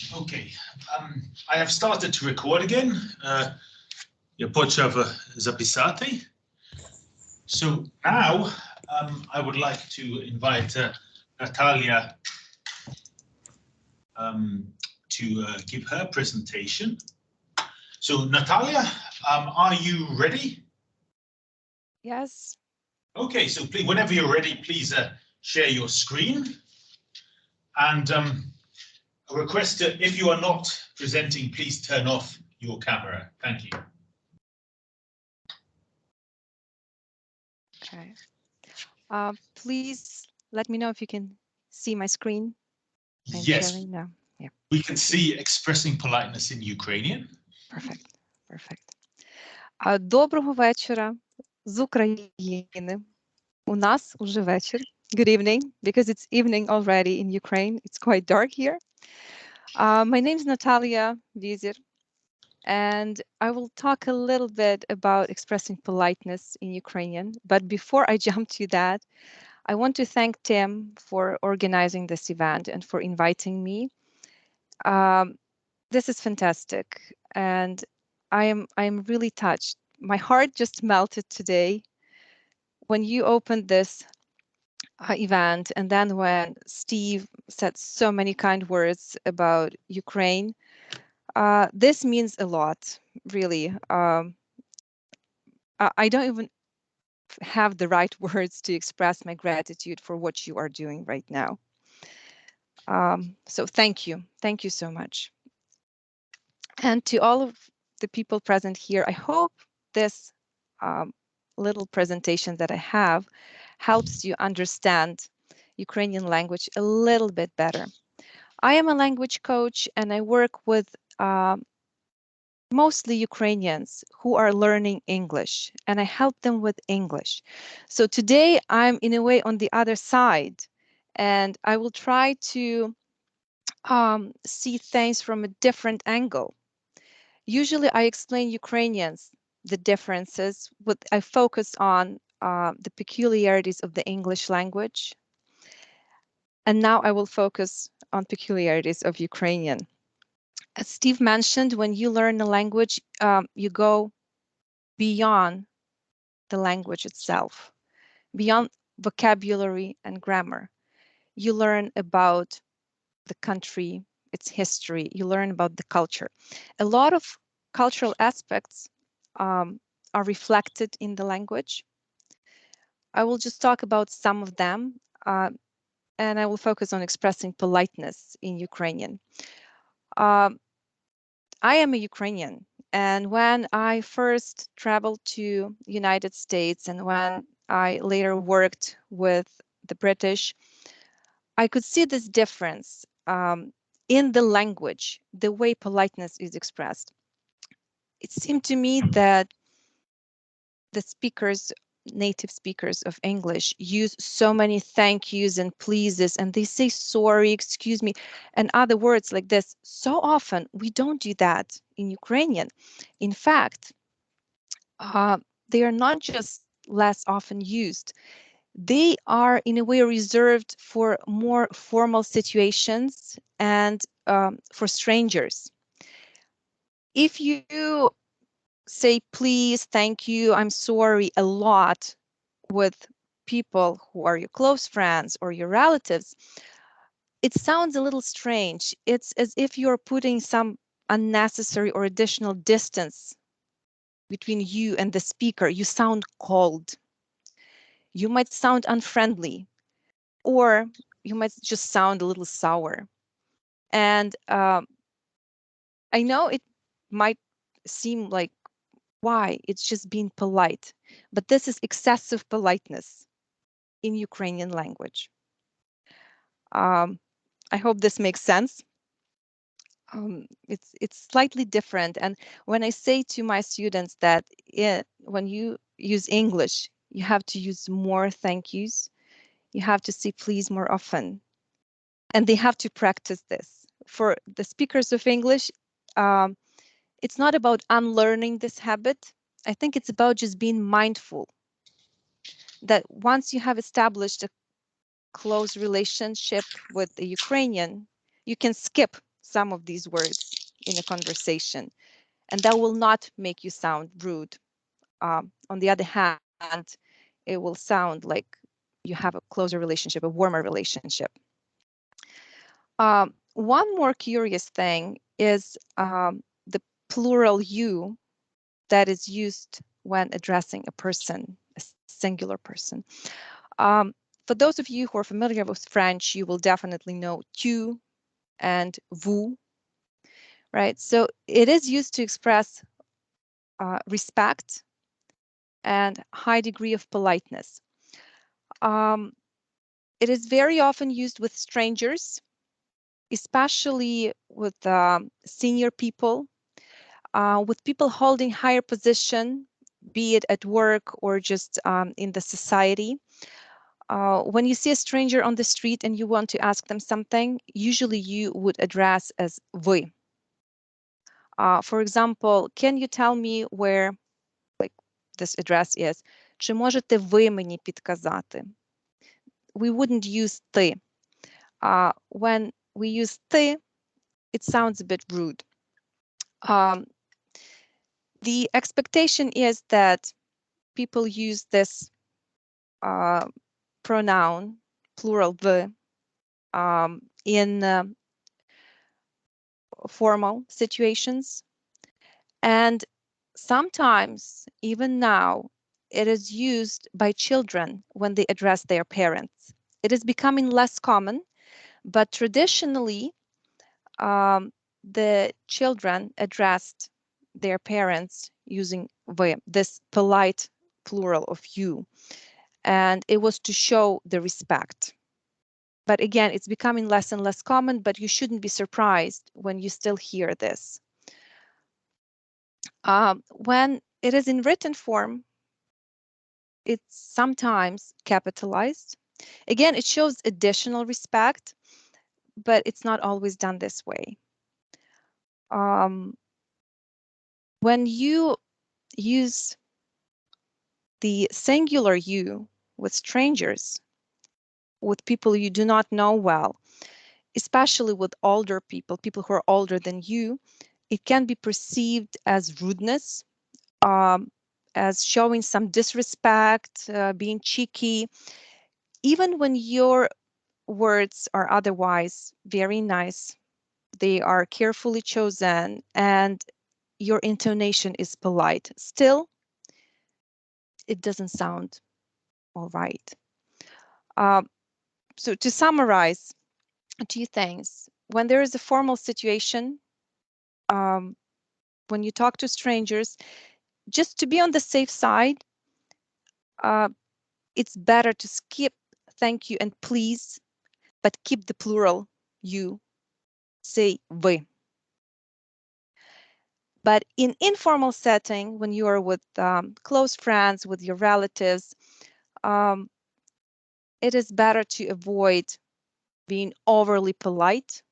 Okay, I have started to record again. Я почав записати. So now I would like to invite Natalia to give her presentation. So Natalia, are you ready? Yes. Okay, so please, whenever you're ready, please share your screen. And a request to, if you are not presenting, please turn off your camera. Thank you. Okay. Please let me know if you can see my screen. I'm Yes, sharing now. Yeah. we can see expressing politeness in Ukrainian. Perfect. Perfect. Доброго вечора з України. У нас уже вечір. Good evening, because it's evening already in Ukraine. It's quite dark here. My name is Natalia Vizir, and I will talk a little bit about expressing politeness in Ukrainian. But before I jump to that, I want to thank Tim for organizing this event and for inviting me. This is fantastic, and I am really touched. My heart just melted today when you opened this event, and then when Steve said so many kind words about Ukraine. This means a lot, really. I don't even have the right words to express my gratitude for what you are doing right now. So thank you so much. And to all of the people present here, I hope this little presentation that I have helps you understand Ukrainian language a little bit better. I am a language coach, and I work with mostly Ukrainians who are learning English, and I help them with English. So today I'm in a way on the other side, and I will try to see things from a different angle. Usually I explain Ukrainians the differences, I focus on the peculiarities of the English language. And now I will focus on peculiarities of Ukrainian. As Steve mentioned, when you learn a language, you go beyond the language itself, beyond vocabulary and grammar. You learn about the country, its history, you learn about the culture. A lot of cultural aspects are reflected in the language. I will just talk about some of them, and I will focus on expressing politeness in Ukrainian. I am a Ukrainian, and when I first traveled to United States and when I later worked with the British, I could see this difference in the language, the way politeness is expressed. It seemed to me that the native speakers of English use so many thank yous and pleases, and they say sorry, excuse me, and other words like this. So often we don't do that in Ukrainian. In fact, they are not just less often used. They are in a way reserved for more formal situations and for strangers. If you say please, thank you, I'm sorry a lot with people who are your close friends or your relatives, it sounds a little strange. It's as if you're putting some unnecessary or additional distance between you and the speaker. You sound cold. You might sound unfriendly, or you might just sound a little sour. And I know it might seem like, why? It's just being polite. But this is excessive politeness in Ukrainian language. I hope this makes sense. It's slightly different. And when I say to my students that when you use English, you have to use more thank yous, you have to say please more often, and they have to practice this. For the speakers of English, it's not about unlearning this habit. I think it's about just being mindful that once you have established a close relationship with the Ukrainian, you can skip some of these words in a conversation, and that will not make you sound rude. On the other hand, it will sound like you have a closer relationship, a warmer relationship. One more curious thing is the plural you that is used when addressing a person, a singular person. For those of you who are familiar with French, you will definitely know tu and vous, right? So it is used to express respect and high degree of politeness. It is very often used with strangers, especially with senior people, with people holding higher position, be it at work or just in the society. When you see a stranger on the street and you want to ask them something, usually you would address as вы. For example, can you tell me where like this address is? Чи можете ви мені підказати? We wouldn't use ти. When we use ти, it sounds a bit rude. The expectation is that people use this pronoun, plural v, in formal situations. And sometimes, even now, it is used by children when they address their parents. It is becoming less common, but traditionally, the children addressed their parents using вы, this polite plural of you. And it was to show the respect. But again, it's becoming less and less common, but you shouldn't be surprised when you still hear this. When it is in written form, it's sometimes capitalized. Again, it shows additional respect, but it's not always done this way. When you use the singular you with strangers, with people you do not know well, especially with older people, people who are older than you, it can be perceived as rudeness, as showing some disrespect, being cheeky, even when your words are otherwise very nice, they are carefully chosen, and your intonation is polite. Still, it doesn't sound all right. So to summarize, 2 things. When there is a formal situation, when you talk to strangers, just to be on the safe side, it's better to skip thank you and please, but keep the plural you, say вы. But in informal setting, when you are with close friends, with your relatives, it is better to avoid being overly polite,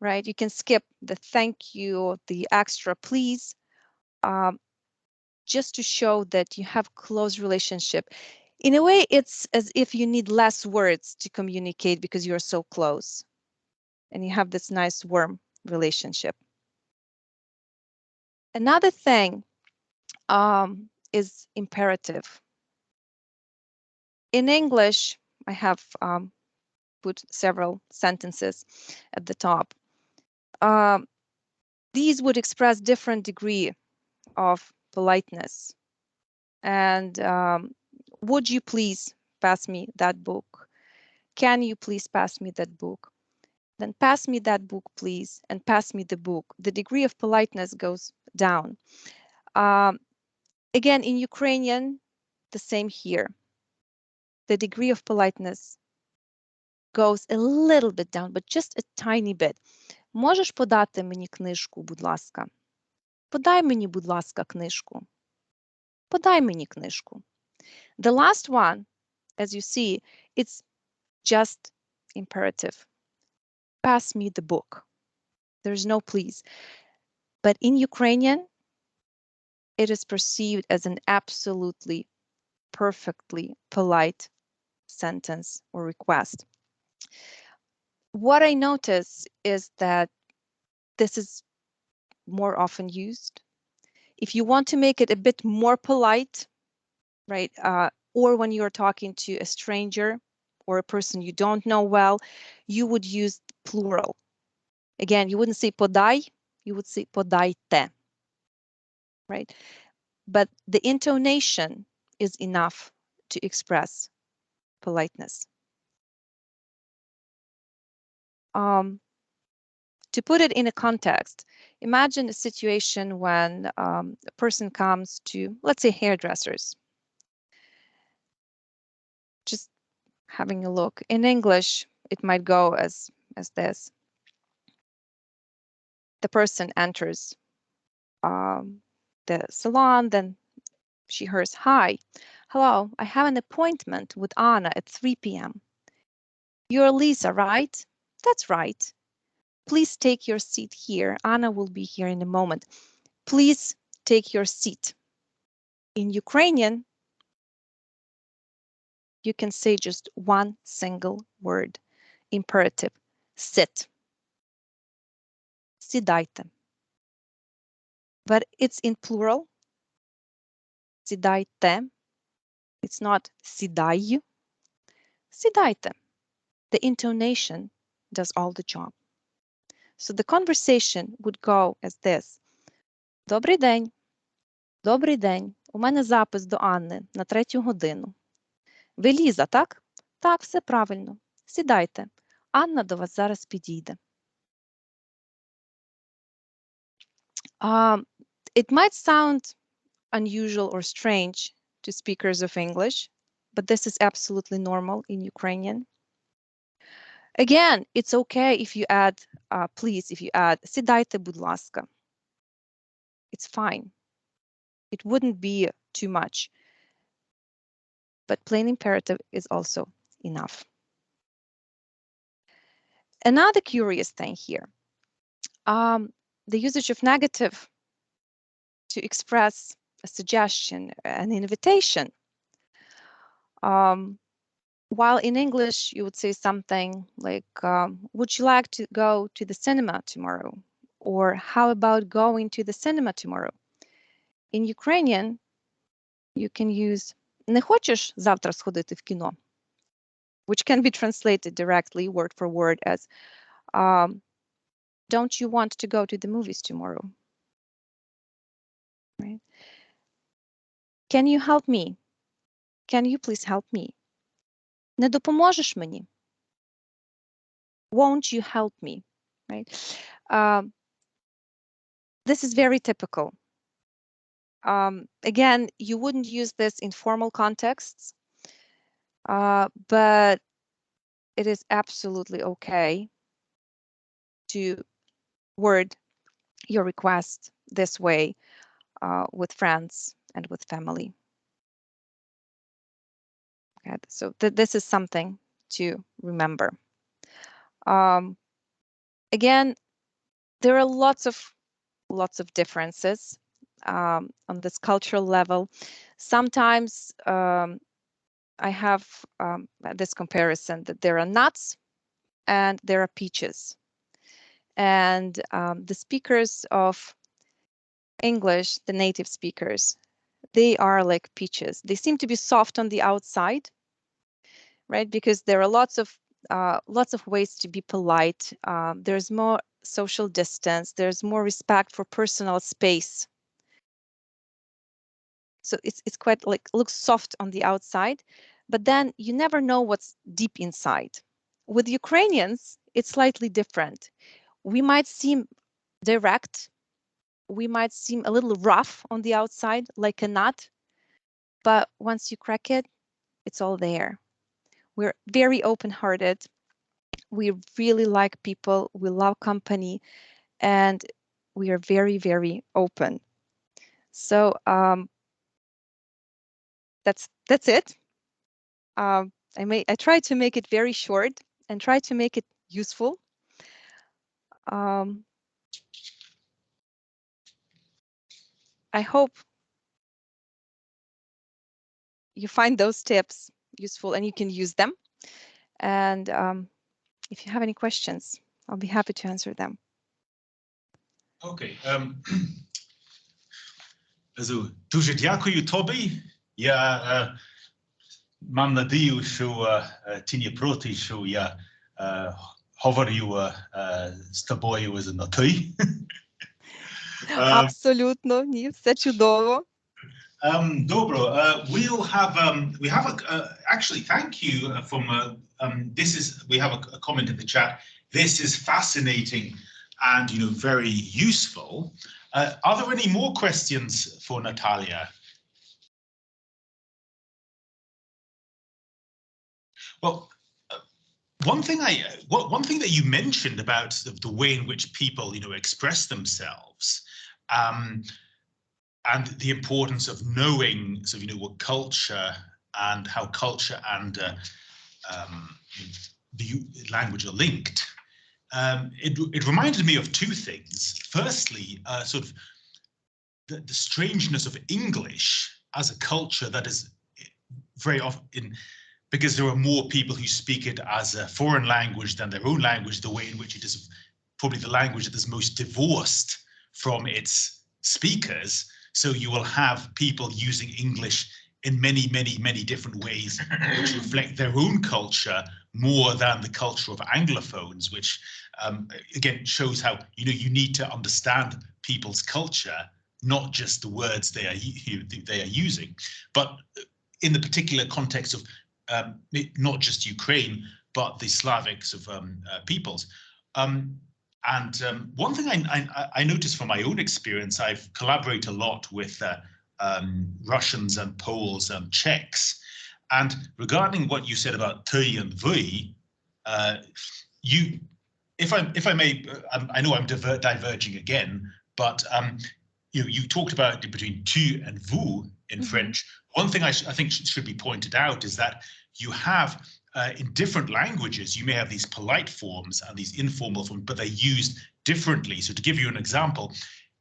right? You can skip the thank you, the extra please, just to show that you have close relationship. In a way, it's as if you need less words to communicate because you're so close and you have this nice warm relationship. Another thing is imperative. In English, I have put several sentences at the top. These would express different degree of politeness. And would you please pass me that book? Can you please pass me that book? Then pass me that book, please, and pass me the book. The degree of politeness goes down. Again, in Ukrainian, the same here. The degree of politeness goes a little bit down, but just a tiny bit. Можеш подати мені книжку, будь ласка? Подай мені, будь ласка, книжку. Подай мені книжку. The last one, as you see, it's just imperative. Pass me the book. There's no please. But in Ukrainian, it is perceived as an absolutely perfectly polite sentence or request. what I notice is that this is more often used. If you want to make it a bit more polite, right, or when you're talking to a stranger or a person you don't know well, you would use plural. Again, you wouldn't say podai, you would say podajte, right? But the intonation is enough to express politeness. To put it in a context, imagine a situation when a person comes to, let's say, hairdressers. Just having a look. In English, it might go as this. The person enters the salon, then she hears, "Hi, hello, I have an appointment with Anna at 3 p.m. You're Lisa, right?" "That's right. Please take your seat here. Anna will be here in a moment. Please take your seat." In Ukrainian, you can say just one single word, imperative, sit. Сідайте. But it's in plural. Сідайте. It's not сідай. Сідайте. The intonation does all the job. So the conversation would go as this. Добрий день. Добрий день. У мене запис до Анни на 3 годину. Ви Ліза, так? Так, все правильно. Сідайте. Анна до вас зараз підійде. It might sound unusual or strange to speakers of English, but this is absolutely normal in Ukrainian. Again, it's okay if you add, please, if you add "Сідайте, будь ласка." It's fine. It wouldn't be too much. But plain imperative is also enough. Another curious thing here, the usage of negative to express a suggestion, an invitation. While in English, you would say something like, would you like to go to the cinema tomorrow? Or how about going to the cinema tomorrow? In Ukrainian, you can use «Не хочеш завтра сходити в кіно?» which can be translated directly, word for word, as don't you want to go to the movies tomorrow? Right? Can you help me? Can you please help me? Не допоможеш мені? Won't you help me? Right? This is very typical. Again, you wouldn't use this in formal contexts, but it is absolutely okay to word your request this way with friends and with family. Okay, so this is something to remember. Again, there are lots of differences on this cultural level. Sometimes I have this comparison that there are nuts and there are peaches. And the speakers of English, the native speakers, they are like peaches. They seem to be soft on the outside, right? Because there are lots of ways to be polite. There's more social distance. There's more respect for personal space. So it's quite like looks soft on the outside, but then you never know what's deep inside. With Ukrainians, it's slightly different. We might seem direct. We might seem a little rough on the outside, like a nut, but once you crack it, it's all there. We're very open-hearted. We really like people. We love company, and we are very, very open. So that's it. I try to make it very short and try to make it useful. I hope you find those tips useful and you can use them. And If you have any questions, I'll be happy to answer them. Okay. Also, дуже дякую тобі. Я mam nadzieję, що ти не проти, що я говорю з тобою на ти. Абсолютно, ні, все чудово. Dobro, we have actually, thank you from we have a comment in the chat. This is fascinating and very useful. Are there any more questions for Natalia? Well, one thing that you mentioned about the way in which people express themselves, and the importance of knowing what culture and how culture and the language are linked. It reminded me of two things. Firstly, sort of the strangeness of English as a culture that is very often, because there are more people who speak it as a foreign language than their own language, the way in which it is probably the language that is most divorced from its speakers. So you will have people using English in many, many, many different ways, which reflect their own culture more than the culture of Anglophones, which again shows how you need to understand people's culture, not just the words they are using, but in the particular context of not just Ukraine, but the Slavics of peoples. One thing I noticed from my own experience, I've collaborated a lot with Russians and Poles and Czechs. And regarding what you said about ty and vy, if I may, I know I'm diverging again, but you talked about between tu and vous in French. One thing I think should be pointed out is that you have in different languages, you may have these polite forms and these informal forms, but they're used differently. So to give you an example,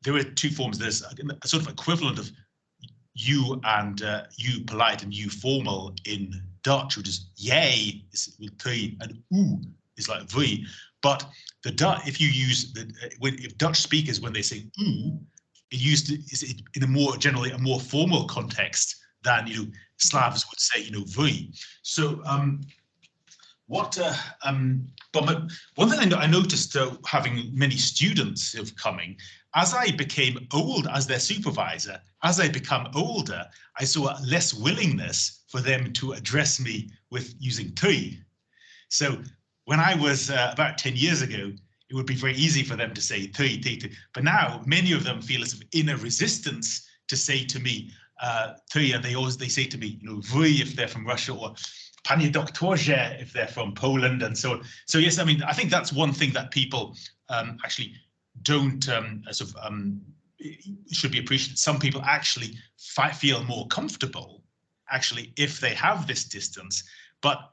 there are two forms. There's a sort of equivalent of you and you polite and you formal in Dutch, which is jij is with t and u is like v. But if you use if Dutch speakers, when they say u, it used in a more generally a more formal context than Slavs would say v. So but one thing I noticed having many students of coming, as I became old as their supervisor, as I become older, I saw less willingness for them to address me with using ty. So when I was about 10 years ago, it would be very easy for them to say ty. But now many of them feel as if inner resistance to say to me ty, and they say to me, vy if they're from Russia, or Panie doktorze if they're from Poland, and so on. So yes, I mean, I think that's one thing that people actually don't should be appreciated. Some people actually feel more comfortable actually if they have this distance, but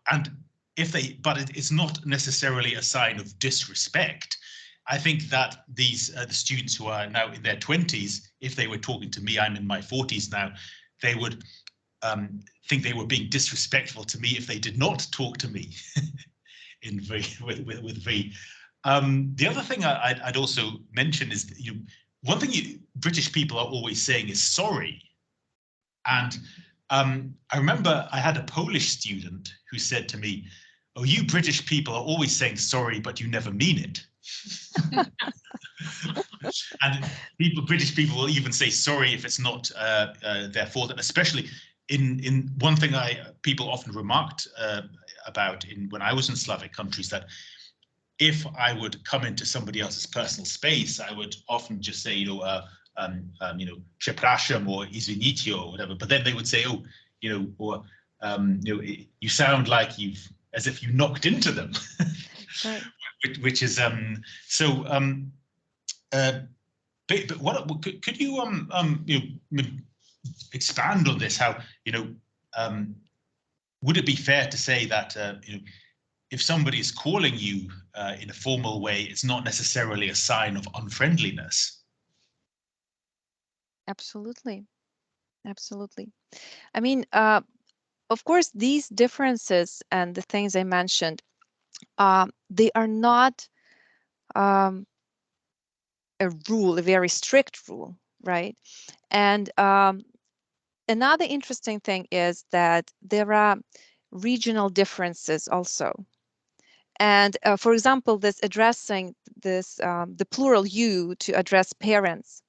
it's not necessarily a sign of disrespect. I think that the students who are now in their 20s, if they were talking to me, I'm in my 40s now, they would think they were being disrespectful to me if they did not talk to me in with V. The other thing I'd also mention is one thing British people are always saying is sorry. And I remember I had a Polish student who said to me, "Oh, you British people are always saying sorry, but you never mean it." And British people will even say sorry if it's not their fault, and especially in one thing people often remarked about when I was in Slavic countries, that if I would come into somebody else's personal space, I would often just say, przepraszam or извините or whatever, but then they would say, you sound like as if you knocked into them. Right. which is but what could you expand on this? How would it be fair to say that if somebody is calling you in a formal way, it's not necessarily a sign of unfriendliness? Absolutely. I mean, of course, these differences and the things I mentioned they are not a rule, a very strict rule, right? And another interesting thing is that there are regional differences also. And for example, this addressing this, the plural you to address parents,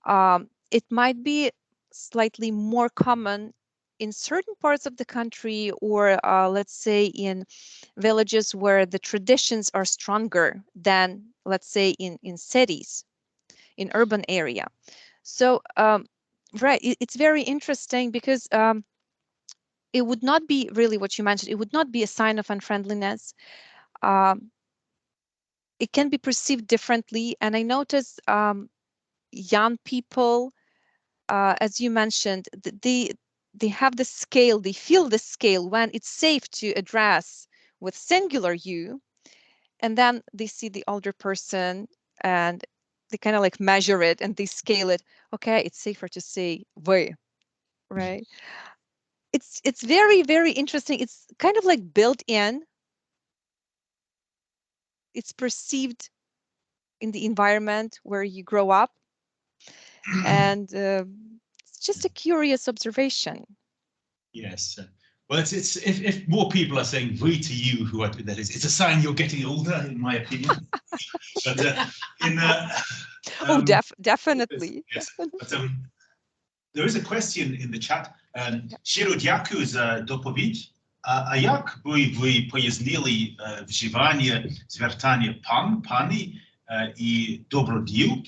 it might be slightly more common in certain parts of the country, or let's say in villages where the traditions are stronger than, let's say, in cities, in urban area. So, right, it's very interesting because it would not be really what you mentioned. It would not be a sign of unfriendliness. Um, it can be perceived differently. And I notice young people, as you mentioned, they have the scale, they feel the scale when it's safe to address with singular you, and then they see the older person and they kind of like measure it and they scale it. Okay, it's safer to say вы, right? It's very, very interesting. It's kind of like built in. It's perceived in the environment where you grow up, and it's just a curious observation. Yes. Well, it's if more people are saying "we" to you, who are that is, it's a sign you're getting older, in my opinion. But in Oh, um, definitely. yes, but there is a question in the chat. Yeah. Щиро дякую за доповідь. А як ви пояснили вживання звертання пан, пані і добродію?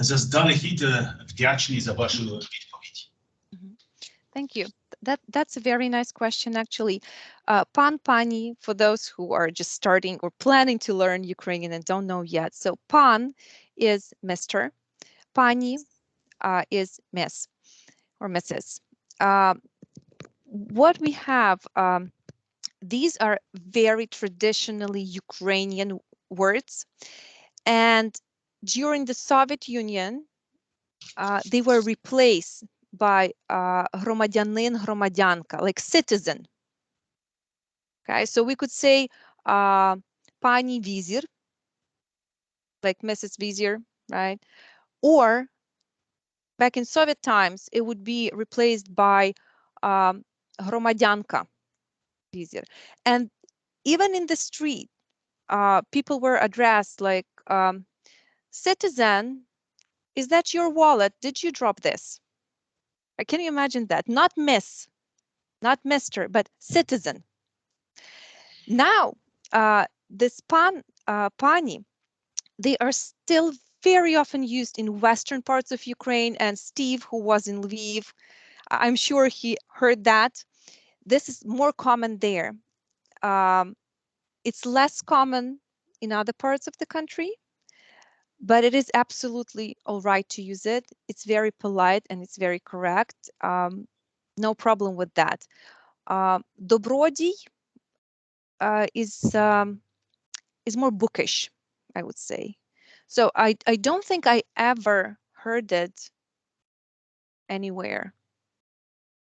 Заздалегідь вдячний за вашу відповідь. Thank you. That's a very nice question, actually. Pan pani, for those who are just starting or planning to learn Ukrainian and don't know yet. So pan is Mr. Pani is Miss or Mrs. What we have, these are very traditionally Ukrainian words. And during the Soviet Union, they were replaced by громадянин, громадянка, like citizen. Okay, so we could say Pani Vizir, like Mrs. Vizir, right? Or back in Soviet times, it would be replaced by громадянка Vizir. And even in the street, people were addressed like, citizen, is that your wallet? Did you drop this? Can you imagine that? Not miss, not Mr., but citizen. Now, this pani, they are still very often used in western parts of Ukraine. And Steve, who was in Lviv, I'm sure he heard that. This is more common there. It's less common in other parts of the country, but it is absolutely all right to use it. It's very polite and it's very correct. No problem with that. Dobrody is more bookish, I would say. So I don't think I ever heard it anywhere.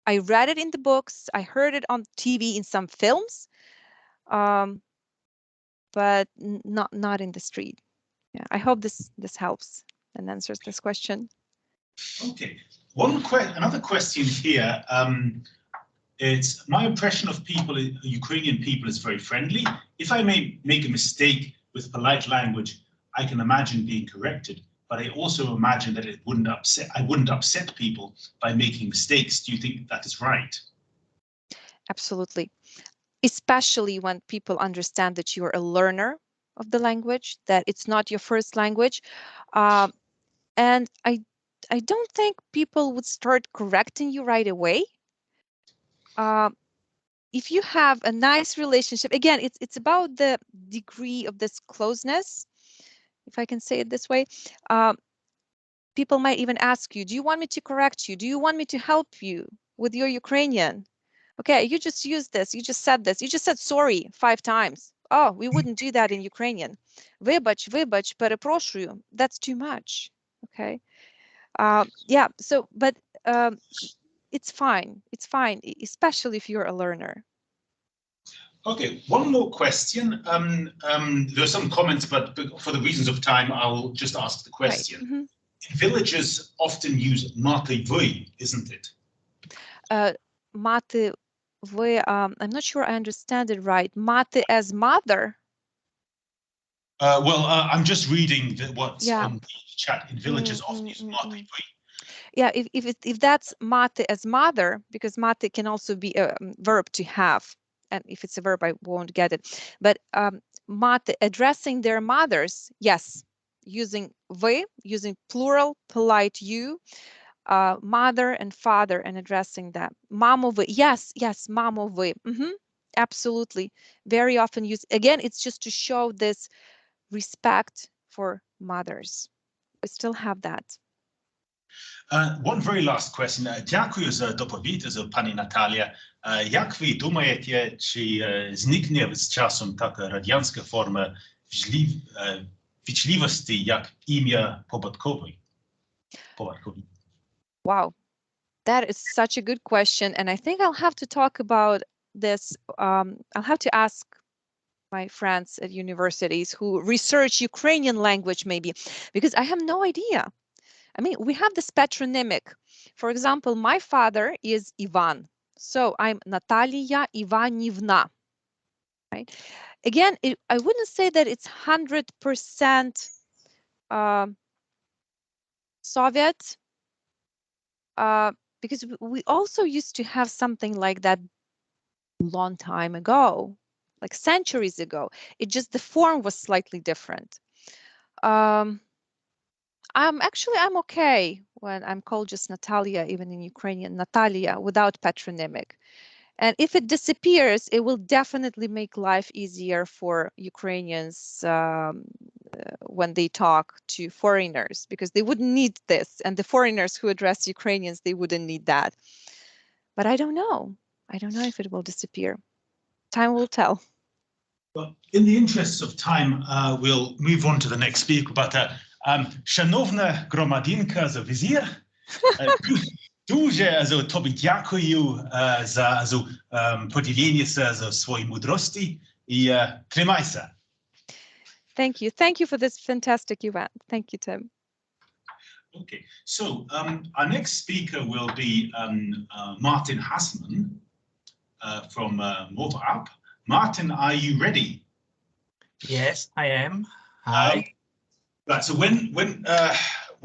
I read it in the books. I heard it on TV in some films, but not in the street. Yeah, I hope this helps and answers this question. Okay. Another question here. It's my impression of people, Ukrainian people, is very friendly. If I may make a mistake with polite language, I can imagine being corrected. But I also imagine that I wouldn't upset people by making mistakes. Do you think that is right? Absolutely. Especially when people understand that you're a learner of the language, that it's not your first language. And I don't think people would start correcting you right away. If you have a nice relationship, again, it's about the degree of this closeness, if I can say it this way. People might even ask you, do you want me to correct you? Do you want me to help you with your Ukrainian? Okay, you just used this, you just said this, you just said sorry 5 times. Oh, we wouldn't do that in Ukrainian. Вибач, перепрошую. That's too much. Okay. Yeah, so, but it's fine, especially if you're a learner. Okay, one more question. There are some comments, but for the reasons of time, I'll just ask the question. Right. Mm-hmm. Villagers often use mate voi, isn't it? Mate, I'm not sure I understand it right. Mate as mother. I'm just reading what's Yeah. on the chat. In villagers often use mate voi. Yeah, if that's mate as mother, because mate can also be a verb to have, and if it's a verb, I won't get it. But mate addressing their mothers, yes, using вы, using plural, polite you, mother and father, and addressing them. Mamo вы, yes, mamo вы. Absolutely, very often used. Again, it's just to show this respect for mothers. We still have that. One very last question. Дякую за доповідь, пані Наталія. Як ви думаєте, чи зникне з часом така радянська форма вічливості, як ім'я побутковий? Wow, that is such a good question. And I think I'll have to talk about this. I'll have to ask my friends at universities who research Ukrainian language, maybe, because I have no idea. I mean, we have this patronymic. For example, my father is Ivan. So I'm Natalia Ivanivna. Right? Again, I wouldn't say that it's 100% Soviet, because we also used to have something like that long time ago, like centuries ago. It just, the form was slightly different. I'm okay when I'm called just Natalia, even in Ukrainian, Natalia, without patronymic. And if it disappears, it will definitely make life easier for Ukrainians when they talk to foreigners, because they wouldn't need this. And the foreigners who address Ukrainians, they wouldn't need that. But I don't know. I don't know if it will disappear. Time will tell. Well, in the interests of time, we'll move on to the next speaker. But Шановна громадянка за візір, дуже тобі дякую за поділення за свої мудрості і тримайся. Thank you. Thank you for this fantastic event. Thank you, Tim. Okay, so our next speaker will be Martin Hassman from Mobile. Martin, are you ready? Yes, I am. Hi. Right, so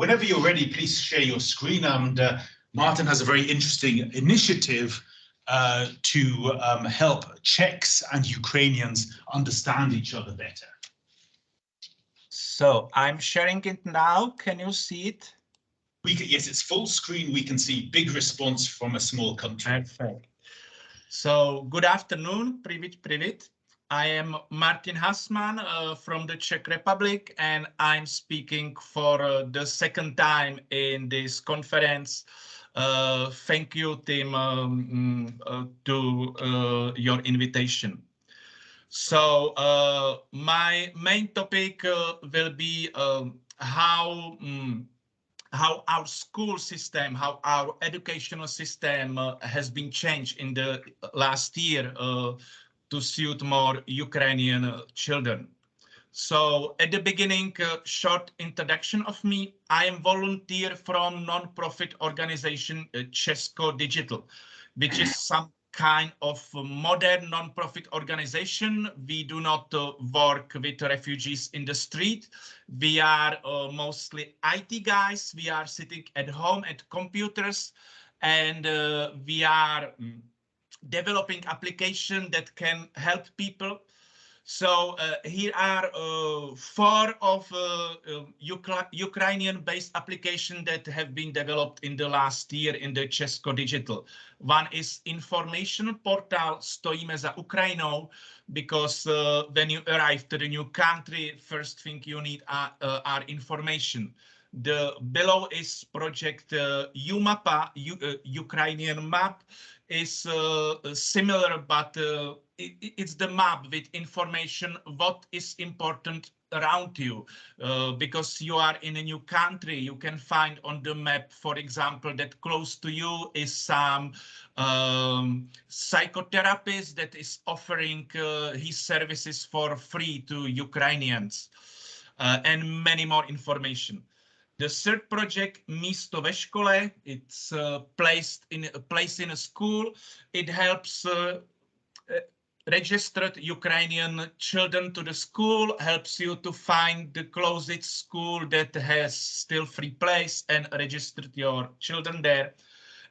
whenever you're ready, please share your screen. And Martin has a very interesting initiative to help Czechs and Ukrainians understand each other better. So I'm sharing it now. Can you see it? Yes, it's full screen. We can see big response from a small country. Perfect. So good afternoon. Привет, привет. I am Martin Hassman from the Czech Republic, and I'm speaking for the second time in this conference. Thank you, Tim, to your invitation. So my main topic will be how our school system, how our educational system has been changed in the last year to suit more Ukrainian children. So at the beginning, short introduction of me. I am volunteer from non-profit organization Česko Digital, which is some kind of modern non-profit organization. We do not work with refugees in the street. We are mostly IT guys. We are sitting at home at computers, and we are developing application that can help people. So here are 4 of Ukrainian-based applications that have been developed in the last year in the Česko Digital. One is information portal Stojíme za Ukrajinou, because when you arrive to the new country, first thing you need are information. The below is project UMAPA, Ukrainian map, is similar, but it's the map with information what is important around you, because you are in a new country. You can find on the map, for example, that close to you is some psychotherapist that is offering his services for free to Ukrainians, and many more information. The third project, Místo ve škole, it's placed in a school. It helps registered Ukrainian children to the school, helps you to find the closest school that has still free place and registered your children there.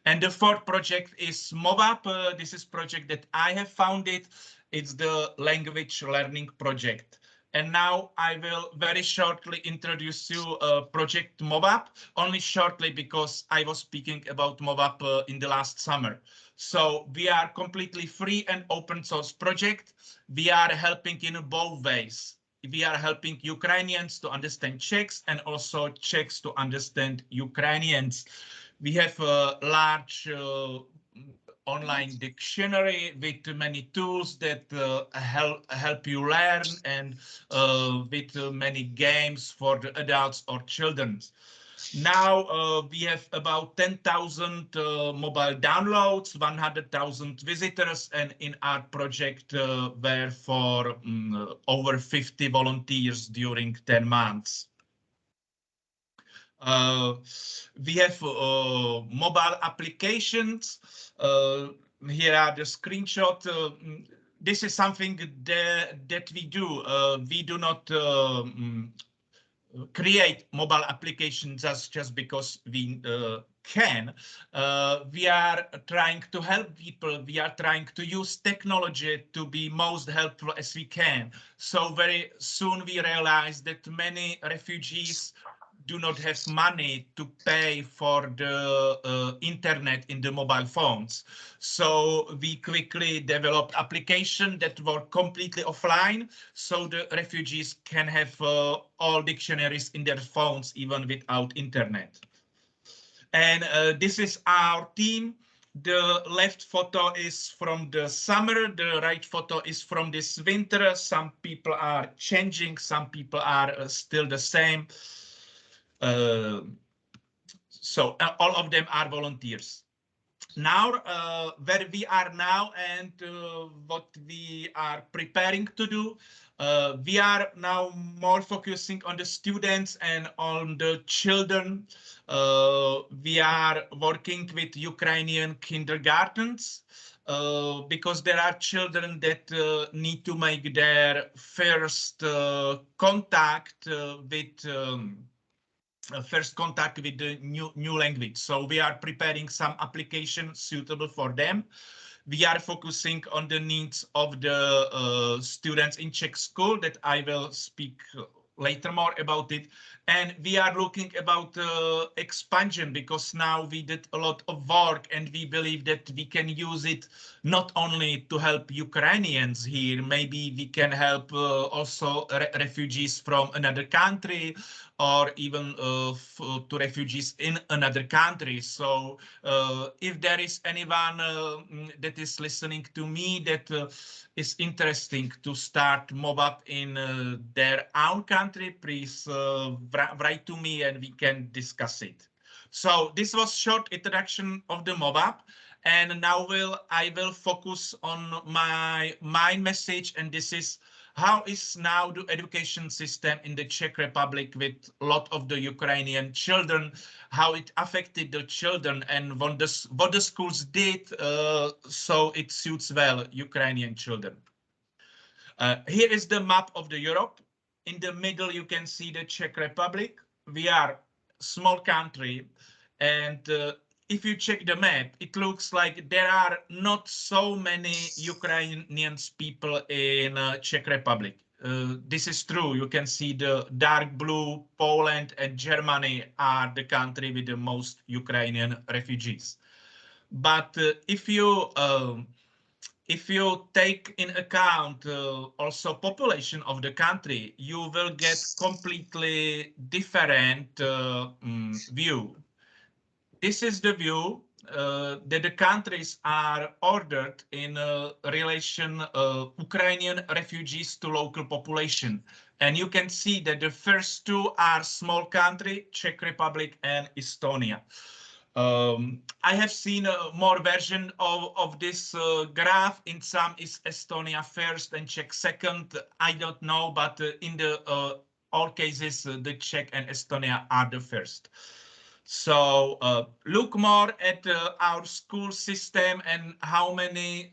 And the fourth project is MOVAP. This is project that I have founded. It's the language learning project. And now I will very shortly introduce you project MOVAP, only shortly because I was speaking about MOVAP in the last summer. So we are completely free and open source project. We are helping in both ways. We are helping Ukrainians to understand Czechs and also Czechs to understand Ukrainians. We have a large online dictionary with many tools that help you learn, and with many games for the adults or children. Now we have about 10,000 mobile downloads, 100,000 visitors, and in our project were for over 50 volunteers during 10 months. We have mobile applications. Here are the screenshot. This is something that we do. We do not create mobile applications just because we can. We are trying to help people. We are trying to use technology to be most helpful as we can. So very soon we realized that many refugees do not have money to pay for the internet in the mobile phones. So we quickly developed applications that were completely offline, so the refugees can have all dictionaries in their phones, even without internet. And this is our team. The left photo is from the summer, the right photo is from this winter. Some people are changing, some people are still the same. So all of them are volunteers. Now, where we are now and what we are preparing to do, we are now more focusing on the students and on the children. We are working with Ukrainian kindergartens because there are children that need to make their first contact with the new language. So we are preparing some applications suitable for them. We are focusing on the needs of the students in Czech school that I will speak later more about it. And we are looking about expansion because now we did a lot of work and we believe that we can use it not only to help Ukrainians here, maybe we can help also refugees from another country, or even to refugees in another country. So if there is anyone that is listening to me that is interesting to start MOVAP in their own country, please write to me and we can discuss it. So this was short introduction of the MOVAP. And now I will focus on my main message, and this is how is now the education system in the Czech Republic with a lot of the Ukrainian children, how it affected the children and what the schools did so it suits well Ukrainian children. Here is the map of the Europe. In the middle, you can see the Czech Republic. We are a small country, and if you check the map, it looks like there are not so many Ukrainian people in Czech Republic. This is true. You can see the dark blue. Poland and Germany are the country with the most Ukrainian refugees. But if you take in account also population of the country, you will get completely different view. This is the view that the countries are ordered in relation Ukrainian refugees to local population. And you can see that the first two are small country, Czech Republic and Estonia. I have seen more version of this graph. In some is Estonia first and Czech second. I don't know, but in the all cases, the Czech and Estonia are the first. So look more at our school system and how many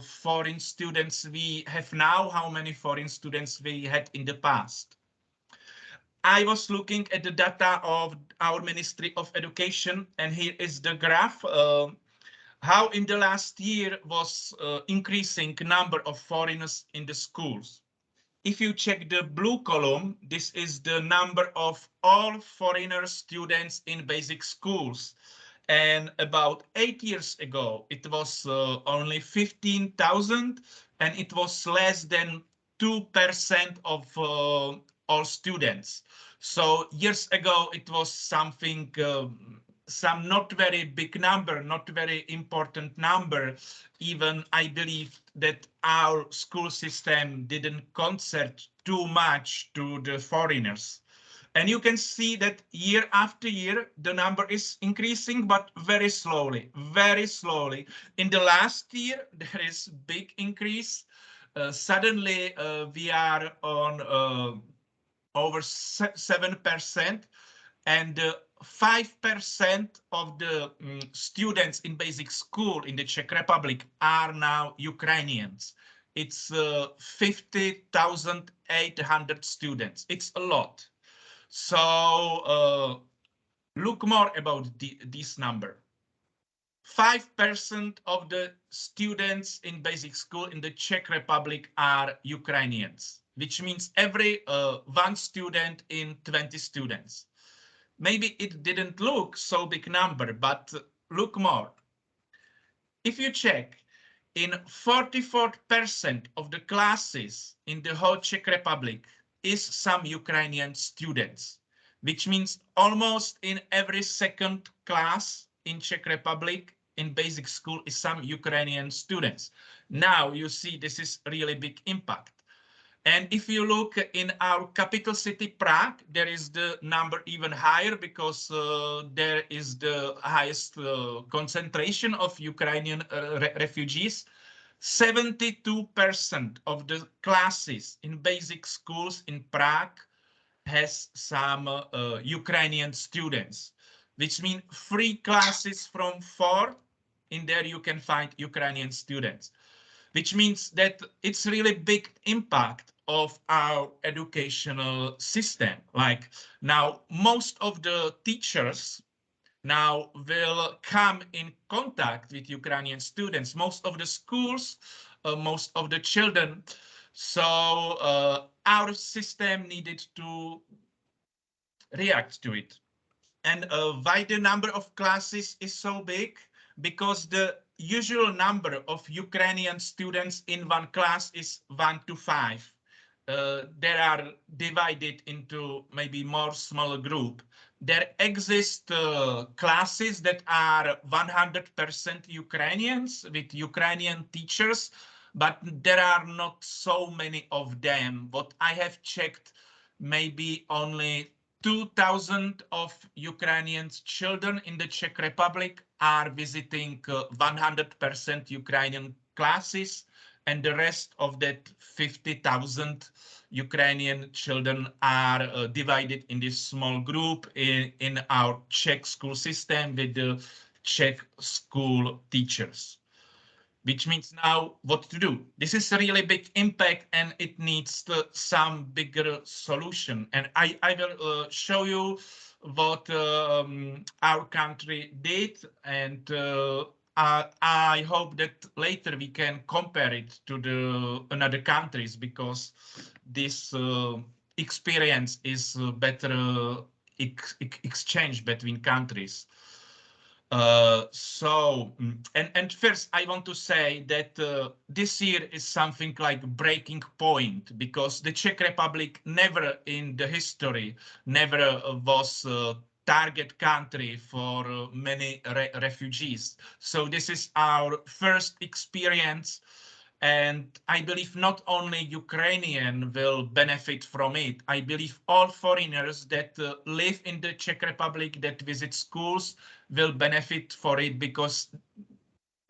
foreign students we have now, how many foreign students we had in the past. I was looking at the data of our Ministry of Education, and here is the graph, how in the last year was increasing number of foreigners in the schools. If you check the blue column, this is the number of all foreigner students in basic schools. And about 8 years ago, it was only 15,000, and it was less than 2% of all students. So years ago, it was something, some not very big number, not very important number. Even I believe that our school system didn't concert too much to the foreigners. And you can see that year after year, the number is increasing, but very slowly, very slowly. In the last year, there is big increase. Suddenly, we are on over 7%, and 5% of the students in basic school in the Czech Republic are now Ukrainians. It's 50,800 students. It's a lot. So look more about this number. 5% of the students in basic school in the Czech Republic are Ukrainians, which means every one student in 20 students. Maybe it didn't look so big number, but look more. If you check, in 44% of the classes in the whole Czech Republic is some Ukrainian students, which means almost in every second class in Czech Republic in basic school is some Ukrainian students. Now you see this is really big impact. And if you look in our capital city, Prague, there is the number even higher because there is the highest concentration of Ukrainian refugees. 72% of the classes in basic schools in Prague has some Ukrainian students, which means 3 classes from 4, in there you can find Ukrainian students, which means that it's really big impact of our educational system. Like now, most of the teachers now will come in contact with Ukrainian students, most of the schools, most of the children. So our system needed to react to it. And why the number of classes is so big? Because the usual number of Ukrainian students in one class is 1 to 5. They are divided into maybe more smaller group. There exist classes that are 100% Ukrainians with Ukrainian teachers, but there are not so many of them. What I have checked, maybe only 2,000 of Ukrainian children in the Czech Republic are visiting 100% Ukrainian classes, and the rest of that 50,000 Ukrainian children are divided in this small group in our Czech school system with the Czech school teachers. Which means now what to do. This is a really big impact and it needs some bigger solution. And I will show you what our country did, and I hope that later we can compare it to the another countries, because this experience is better exchange between countries. And first I want to say that this year is something like breaking point, because the Czech Republic never in the history was target country for many refugees. So this is our first experience, And I believe not only Ukrainian will benefit from it. I believe all foreigners that live in the Czech Republic, that visit schools, will benefit for it, because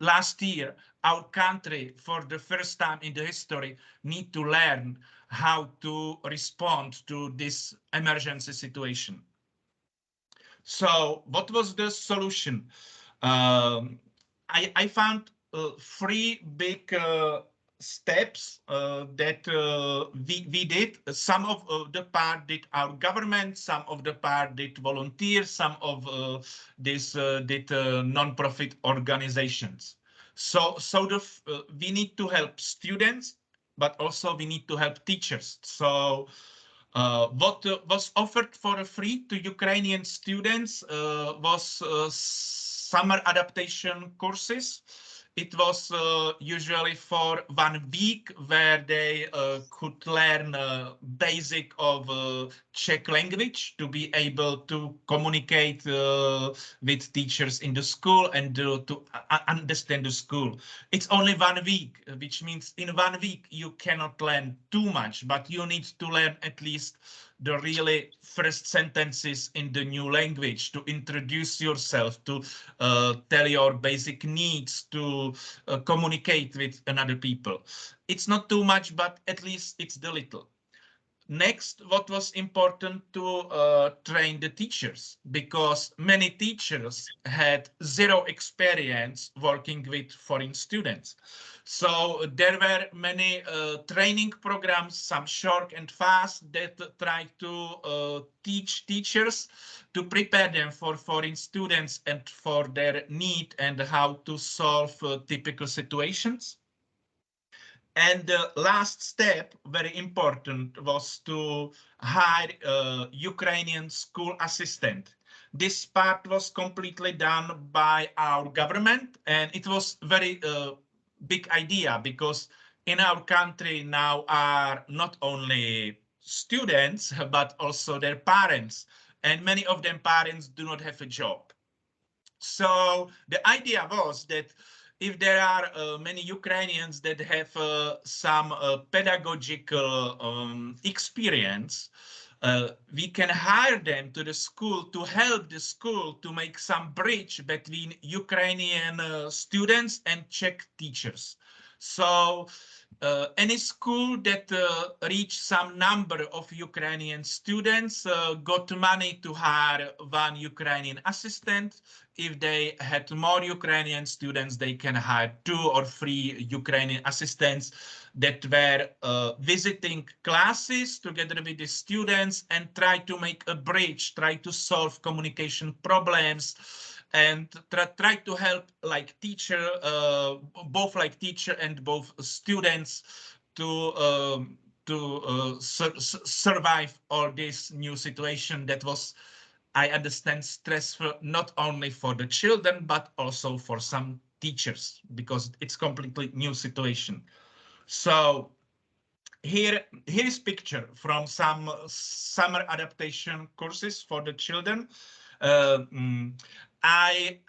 last year, our country, for the first time in the history, need to learn how to respond to this emergency situation. So what was the solution? I found three big steps that we did. Some of the part did our government, some of the part did volunteers, some of this did non-profit organizations. So we need to help students, but also we need to help teachers. So what was offered for free to Ukrainian students was summer adaptation courses. It was usually for 1 week, where they could learn basic of Czech language to be able to communicate with teachers in the school and to understand the school. It's only 1 week, which means in 1 week you cannot learn too much, but you need to learn at least the really first sentences in the new language, to introduce yourself, to tell your basic needs, to communicate with another people. It's not too much, but at least it's the little. Next, what was important to train the teachers, because many teachers had zero experience working with foreign students. So there were many training programs, some short and fast, that tried to teach teachers to prepare them for foreign students and for their need and how to solve typical situations. And the last step, very important, was to hire a Ukrainian school assistant. This part was completely done by our government, and it was very big idea, because in our country now are not only students, but also their parents, and many of them parents do not have a job. So the idea was that if there are many Ukrainians that have some pedagogical experience, we can hire them to the school to help the school to make some bridge between Ukrainian students and Czech teachers. So any school that reached some number of Ukrainian students got money to hire 1 Ukrainian assistant. If they had more Ukrainian students, they can hire 2 or 3 Ukrainian assistants that were visiting classes together with the students and try to make a bridge, try to solve communication problems, and try to help like teacher, both like teacher and both students to survive all this new situation that was, I understand, stressful not only for the children, but also for some teachers, because it's completely new situation. So here is picture from some summer adaptation courses for the children. I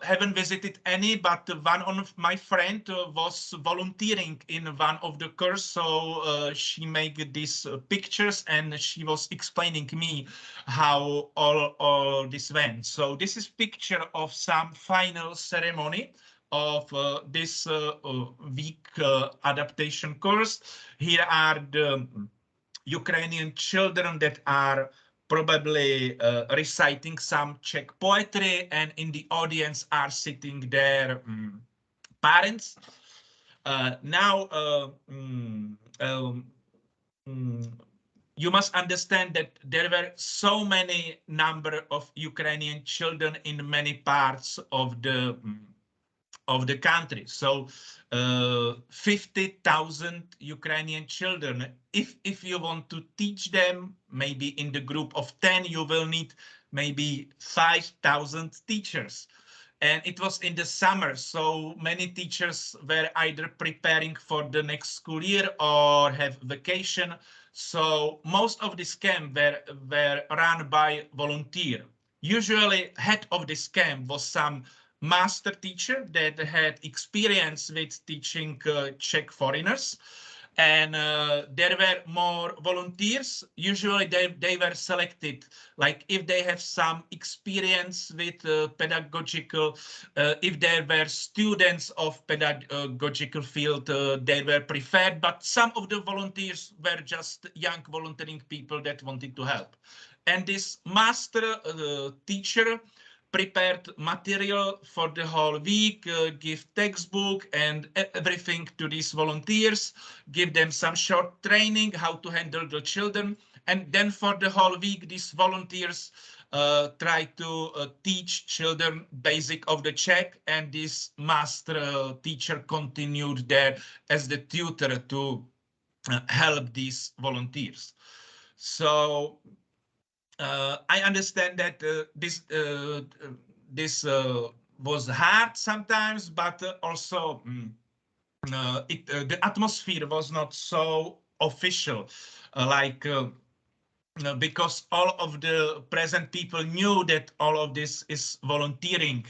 haven't visited any, but one of my friend was volunteering in one of the course, so she made these pictures and she was explaining me how all this went. So this is picture of some final ceremony of this week adaptation course. Here are the Ukrainian children that are probably reciting some Czech poetry, and in the audience are sitting their parents. You must understand that there were so many number of Ukrainian children in many parts of the country. So 50,000 Ukrainian children. If you want to teach them, maybe in the group of 10, you will need maybe 5,000 teachers. And it was in the summer, so many teachers were either preparing for the next school year or have vacation. So most of this camp were run by volunteer. Usually head of this camp was some master teacher that had experience with teaching Czech foreigners. And there were more volunteers. Usually they were selected, like if they have some experience with pedagogical, if there were students of pedagogical field, they were preferred, but some of the volunteers were just young volunteering people that wanted to help. And this master teacher prepared material for the whole week, give textbook and everything to these volunteers, give them some short training how to handle the children. And then for the whole week, these volunteers try to teach children basic of the Czech, and this master teacher continued there as the tutor to help these volunteers. So I understand that this was hard sometimes, but also the atmosphere was not so official, because all of the present people knew that all of this is volunteering.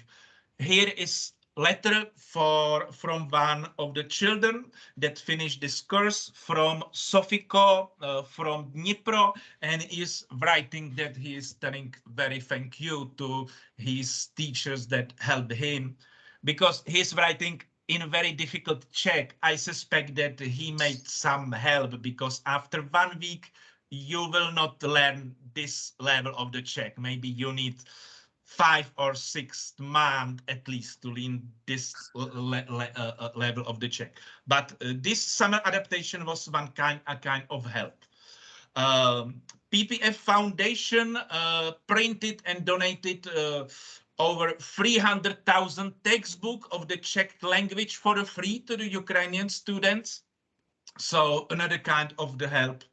Here is letter from one of the children that finished this course from Sofiko from Dnipro, and is writing that he is telling very thank you to his teachers that helped him, because he's writing in a very difficult Czech. I suspect that he made some help, because after 1 week you will not learn this level of the Czech. Maybe you need 5 or 6 months at least to learn this level of the Czech. But this summer adaptation was a kind of help. PPF Foundation printed and donated over 300,000 textbooks of the Czech language for free to the Ukrainian students. So another kind of the help.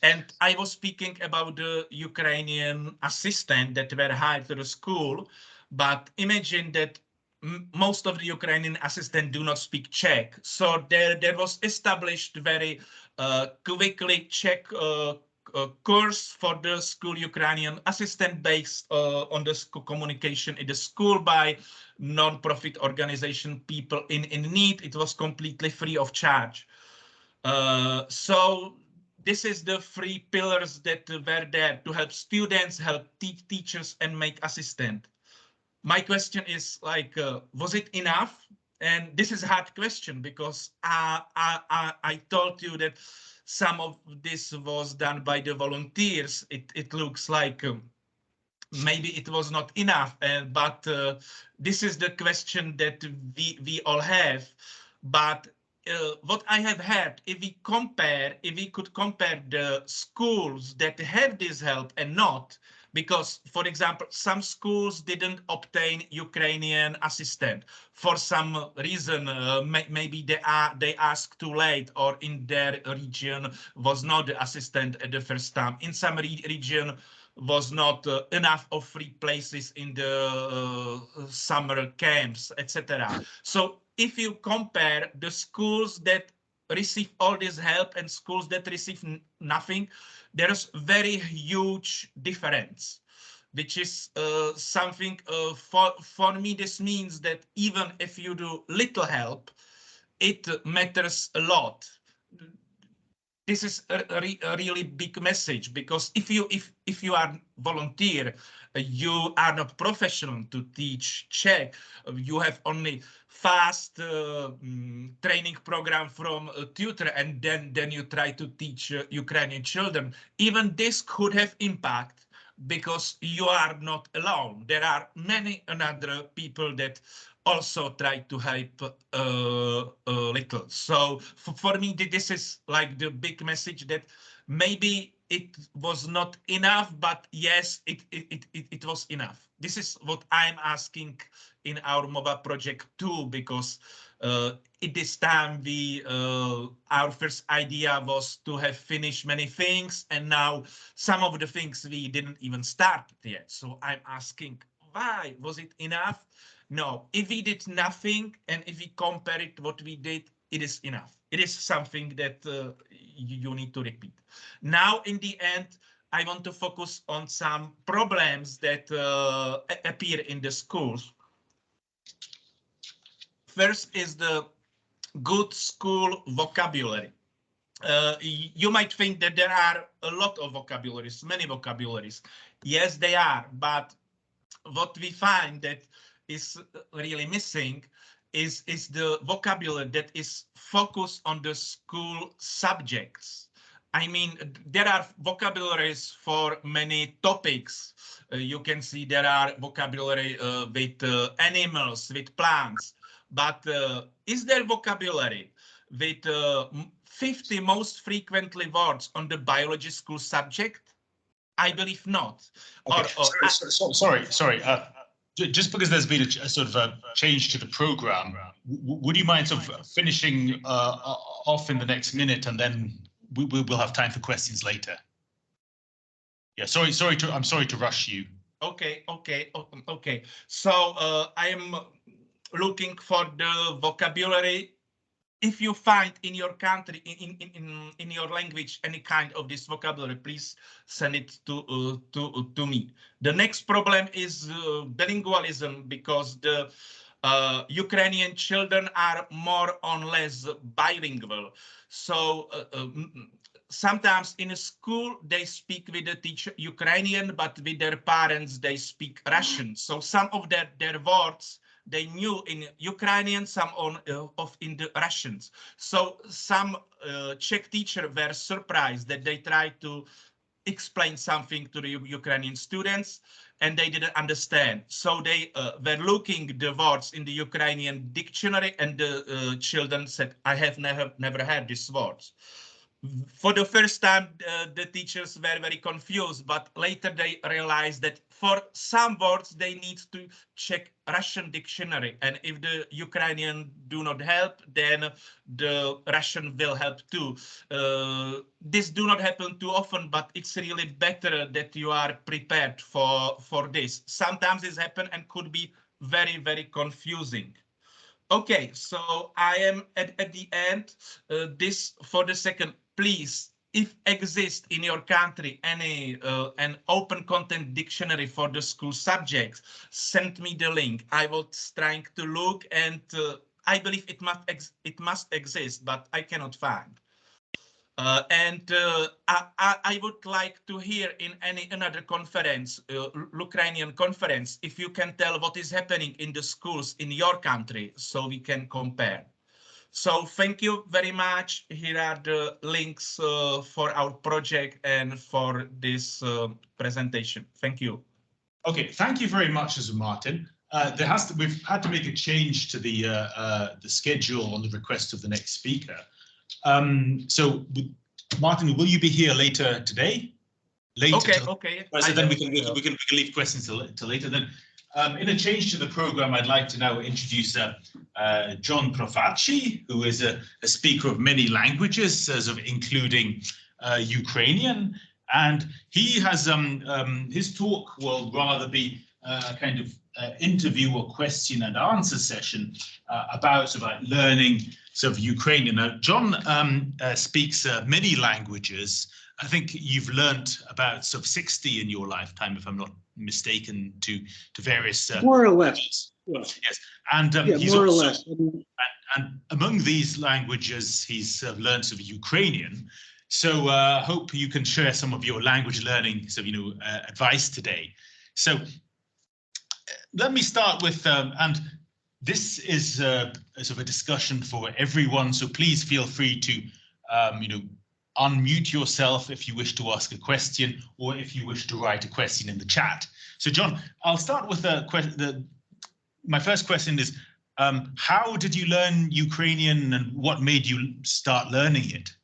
And I was speaking about the Ukrainian assistant that were hired to the school, but imagine that most of the Ukrainian assistants do not speak Czech. So there was established very quickly Czech course for the school Ukrainian assistant based on the communication in the school by non-profit organization people in need. It was completely free of charge. So this is the 3 pillars that were there to help students, help teachers, and make assistant. My question is like, was it enough? And this is a hard question, because I told you that some of this was done by the volunteers. It looks like maybe it was not enough, but this is the question that we all have. But what I have heard, if we could compare the schools that have this help and not, because, for example, some schools didn't obtain Ukrainian assistant for some reason. Maybe they asked too late, or in their region was not the assistant at the first time. In some region was not enough of free places in the summer camps, etc. So if you compare the schools that receive all this help and schools that receive nothing, there's very huge difference, which is something for me. This means that even if you do little help, it matters a lot. This is a really big message, because if you are volunteer, you are not professional to teach Czech. You have only fast training program from a tutor, and then you try to teach Ukrainian children. Even this could have impact, because you are not alone. There are many other people that also try to help a little. So for me, this is like the big message, that maybe it was not enough, but yes, it was enough. This is what I'm asking in our MOBA project too, because at this time our first idea was to have finished many things, and now some of the things we didn't even start yet. So I'm asking, why was it enough? No, if we did nothing, and if we compare it what we did, it is enough. It is something that you need to repeat. Now, in the end, I want to focus on some problems that appear in the schools. first is the good school vocabulary. You might think that there are a lot of vocabularies, many vocabularies. Yes, they are, but what we find that is really missing is the vocabulary that is focused on the school subjects. I mean, there are vocabularies for many topics. You can see there are vocabulary with animals, with plants, but is there vocabulary with 50 most frequently words on the biology school subject? I believe not. Okay. Sorry. Just because there's been a sort of a change to the program, would you mind sort of finishing off in the next minute, and then we'll have time for questions later? Yeah. I'm sorry to rush you. Okay. So I am looking for the vocabulary. If you find in your country, in your language, any kind of this vocabulary, please send it to me. The next problem is bilingualism, because the Ukrainian children are more or less bilingual. So sometimes in a school, they speak with the teacher Ukrainian, but with their parents, they speak Russian. So some of their words they knew in Ukrainian, some in the Russians. So some Czech teachers were surprised that they tried to explain something to the Ukrainian students and they didn't understand. So they were looking the words in the Ukrainian dictionary, and the children said, I have never heard these words. For the first time, the teachers were very confused, but later they realized that for some words, they need to check Russian dictionary. And if the Ukrainian do not help, then the Russian will help too. This do not happen too often, but it's really better that you are prepared for this. Sometimes this happens and could be very, very confusing. Okay, so I am at the end. This for the second, please, if exists in your country any an open content dictionary for the school subjects, send me the link. I was trying to look, and I believe it must exist, but I cannot find. I would like to hear in another conference, LUkrainian conference, if you can tell what is happening in the schools in your country, so we can compare. So thank you very much. Here are the links for our project and for this presentation. Thank you. Okay, thank you very much, Martin. We've had to make a change to the schedule on the request of the next speaker. So, Martin, will you be here later today? Okay. So then we can leave questions till later. Then, in a change to the program, I'd like to now introduce John Profaci, who is a speaker of many languages, sort of including Ukrainian, and he has his talk will rather be a kind of interview or question and answer session about sort of like learning sort of Ukrainian. Now, John speaks many languages. I think you've learnt about sort of 60 in your lifetime, if I'm not mistaken, to various more or less. Yes, and he's more also, or less. and among these languages, he's learned sort of Ukrainian. So hope you can share some of your language learning, so advice today. So let me start with, and this is sort of a discussion for everyone. So please feel free to, unmute yourself if you wish to ask a question, or if you wish to write a question in the chat. So John, I'll start with my first question is, how did you learn Ukrainian, and what made you start learning it?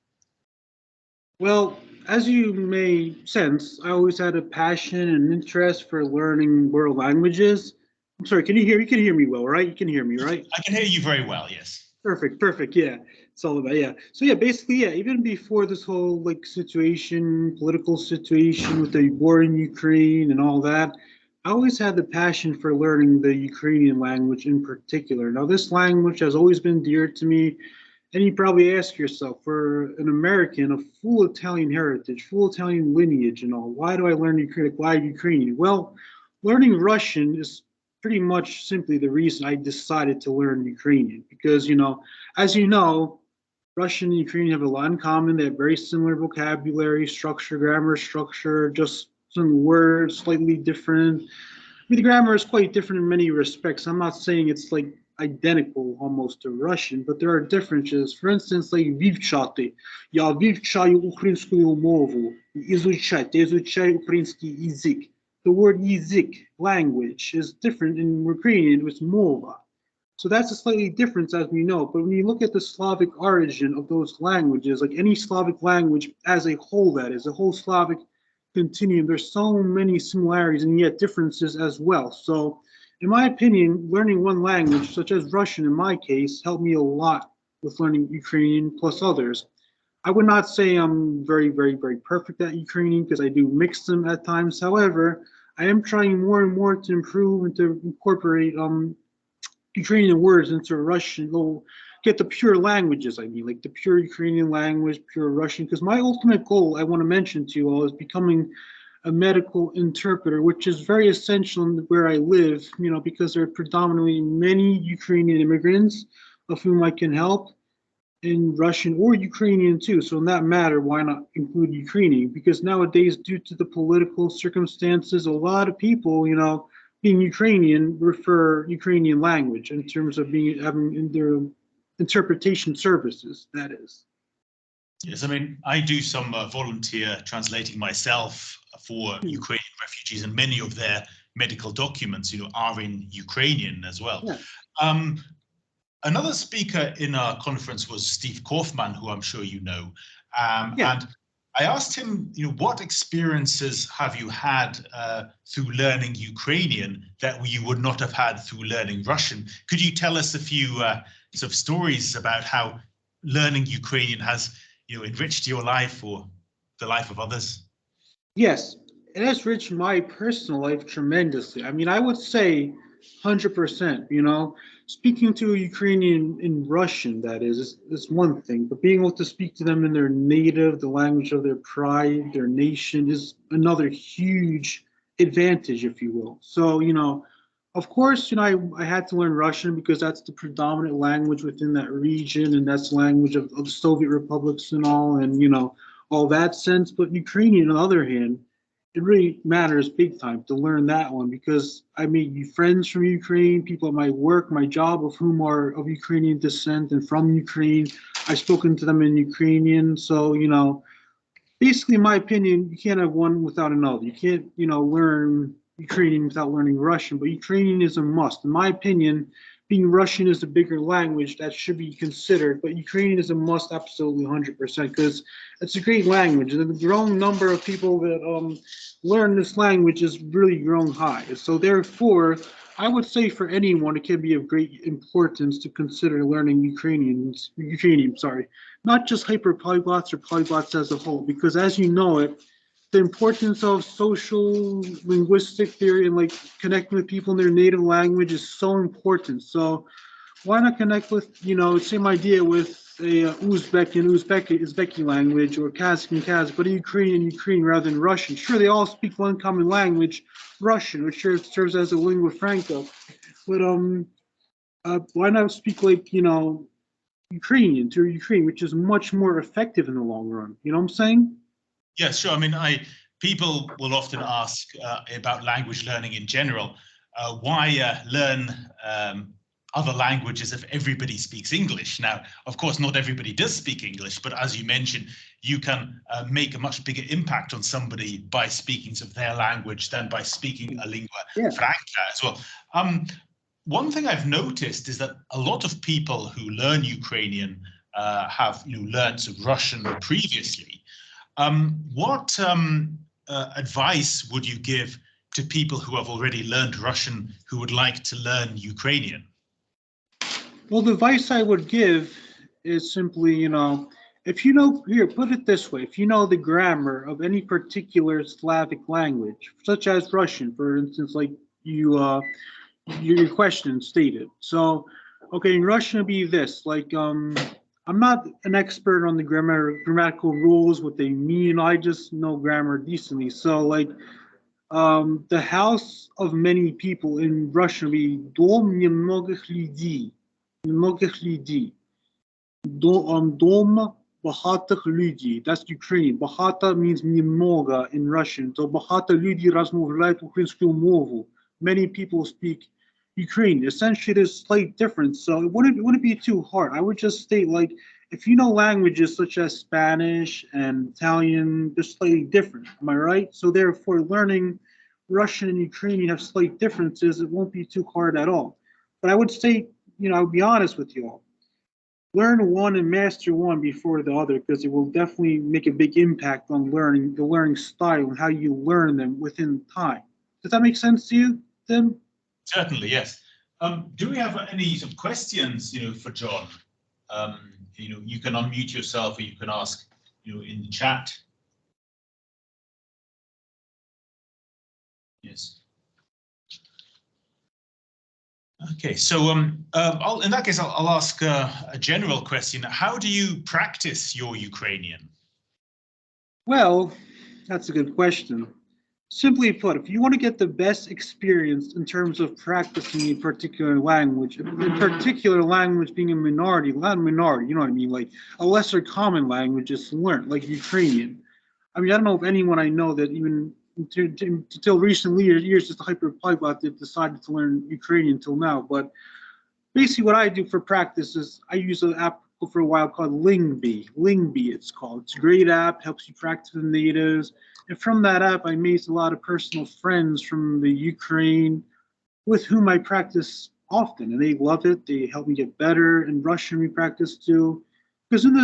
Well, as you may sense, I always had a passion and interest for learning world languages. I'm sorry, can you hear me? You can hear me well, right? You can hear me, right? I can hear you very well, yes. Perfect, yeah. It's all about, yeah. So yeah, basically, yeah, even before this whole political situation with the war in Ukraine and all that, I always had the passion for learning the Ukrainian language in particular. Now, this language has always been dear to me. And you probably ask yourself, for an American of full Italian heritage, full Italian lineage and all, why do I learn Ukrainian? Why Ukrainian? Well, learning Russian is pretty much simply the reason I decided to learn Ukrainian because, you know, as you know, Russian and Ukrainian have a lot in common. They have very similar vocabulary, structure, grammar structure, just some words slightly different. I mean, the grammar is quite different in many respects. I'm not saying it's like identical almost to Russian, but there are differences. For instance, like вивчати. Я вивчаю українську мову. Изучать. Я изучаю український язик. The word язык, language, is different in Ukrainian. It's mova. So that's a slightly difference, as we know. But when you look at the Slavic origin of those languages, like any Slavic language as a whole, that is, a whole Slavic continuum, there's so many similarities and yet differences as well. So in my opinion, learning one language, such as Russian in my case, helped me a lot with learning Ukrainian plus others. I would not say I'm very, very, very perfect at Ukrainian because I do mix them at times. However, I am trying more and more to improve and to incorporate Ukrainian words into Russian, get the pure languages, I mean, like the pure Ukrainian language, pure Russian, because my ultimate goal I want to mention to you all is becoming a medical interpreter, which is very essential where I live, you know, because there are predominantly many Ukrainian immigrants of whom I can help in Russian or Ukrainian too. So in that matter, why not include Ukrainian? Because nowadays, due to the political circumstances, a lot of people, you know, being Ukrainian refer Ukrainian language in terms of having in their interpretation services, that is. Yes, I mean, I do some volunteer translating myself for Ukrainian refugees, and many of their medical documents, you know, are in Ukrainian as well. Yeah. Another speaker in our conference was Steve Kaufman, who I'm sure you know. Yeah. And I asked him, you know, what experiences have you had through learning Ukrainian that you would not have had through learning Russian? Could you tell us a few sort of stories about how learning Ukrainian has, you know, enriched your life or the life of others? Yes, it has enriched my personal life tremendously. I mean, I would say 100%, you know, speaking to a Ukrainian in Russian, that is one thing, but being able to speak to them in their native, the language of their pride, their nation, is another huge advantage, if you will. So, you know, of course, you know, I had to learn Russian because that's the predominant language within that region, and that's the language of Soviet republics and all, and, you know, all that sense. But Ukrainian, on the other hand, it really matters big time to learn that one because I made friends from Ukraine, people at my work, my job, of whom are of Ukrainian descent and from Ukraine. I've spoken to them in Ukrainian. So, you know, basically, in my opinion, you can't have one without another. You can't, you know, learn Ukrainian without learning Russian, but Ukrainian is a must. In my opinion, being Russian is the bigger language that should be considered, but Ukrainian is a must, absolutely 100%, because it's a great language. And the growing number of people that learn this language is really grown high. So therefore, I would say for anyone, it can be of great importance to consider learning Ukrainian, not just hyperpolyglots or polyglots as a whole, because as you know it, the importance of social linguistic theory and like connecting with people in their native language is so important. So why not connect with, you know, same idea with a Uzbeki language, or Kazakh, but a Ukrainian rather than Russian. Sure, they all speak one common language, Russian, which serves as a lingua franca. But why not speak like, you know, Ukrainian to Ukraine, which is much more effective in the long run. You know what I'm saying? Yes, sure. I mean, people will often ask about language learning in general. Why learn other languages if everybody speaks English? Now, of course, not everybody does speak English, but as you mentioned, you can make a much bigger impact on somebody by speaking of their language than by speaking a lingua franca as well. One thing I've noticed is that a lot of people who learn Ukrainian have learned Russian previously. What advice would you give to people who have already learned Russian who would like to learn Ukrainian? Well, the advice I would give is simply, you know, if you know, here, put it this way, if you know the grammar of any particular Slavic language, such as Russian, for instance, like your question stated. So, okay, in Russian it'd be this, like, I'm not an expert on the grammatical rules, what they mean. I just know grammar decently. So, like, The house of many people in Russian would be Дом немногих людей. Немногих людей. Дом багатых людей. That's Ukrainian. Багато means немного in Russian. So багато людей розмовляють українською мову. Many people speak Ukrainian. Essentially, there's slight difference. So it wouldn't be too hard. I would just state, like, if you know languages such as Spanish and Italian, they're slightly different. Am I right? So therefore, learning Russian and Ukrainian have slight differences. It won't be too hard at all. But I would say, I would be honest with you all. Learn one and master one before the other, because it will definitely make a big impact on the learning style and how you learn them within time. Does that make sense to you, Tim? Certainly, yes. Do we have any sort of questions, for John? You can unmute yourself, or you can ask, in the chat. Yes. Okay, so in that case, I'll ask a general question. How do you practice your Ukrainian? Well, that's a good question. Simply put, if you want to get the best experience in terms of practicing a particular language, in particular language being a minority, not a minority, you know what I mean, like a lesser common language is to learn, like Ukrainian. I mean, I don't know if anyone I know that even until recent years, just a hyper-polyglot that decided to learn Ukrainian until now. But basically what I do for practice is I use an app for a while called Lingbee. Lingbee, it's called. It's a great app, helps you practice with natives. And from that app, I made a lot of personal friends from the Ukraine with whom I practice often. And they love it. They help me get better. In Russian, we practice too. Because in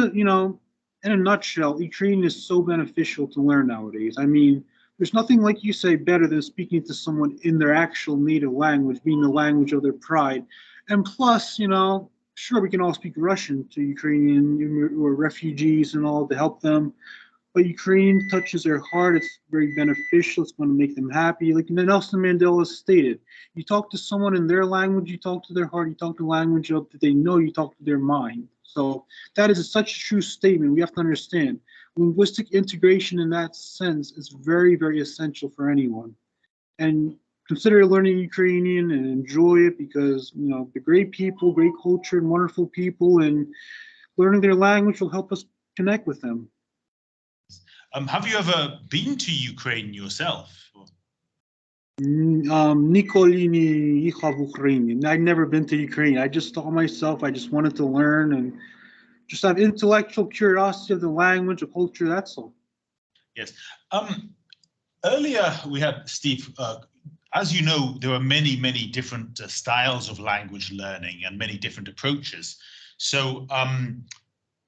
a nutshell, Ukrainian is so beneficial to learn nowadays. I mean, there's nothing, like you say, better than speaking to someone in their actual native language, being the language of their pride. And plus, sure, we can all speak Russian to Ukrainian or refugees and all to help them. But Ukrainian touches their heart. It's very beneficial. It's going to make them happy. Like Nelson Mandela stated, you talk to someone in their language, you talk to their heart, you talk to the language of that they know, you talk to their mind. So that is such a true statement. We have to understand. Linguistic integration in that sense is very, very essential for anyone. And consider learning Ukrainian and enjoy it, because the great people, great culture, and wonderful people, and learning their language will help us connect with them. Have you ever been to Ukraine yourself? Nikoли не їхав в Україну. I've never been to Ukraine. I just thought myself, I just wanted to learn and just have intellectual curiosity of the language, the culture, that's all. Yes. Earlier we had Steve. As you know, there are many, many different styles of language learning and many different approaches. So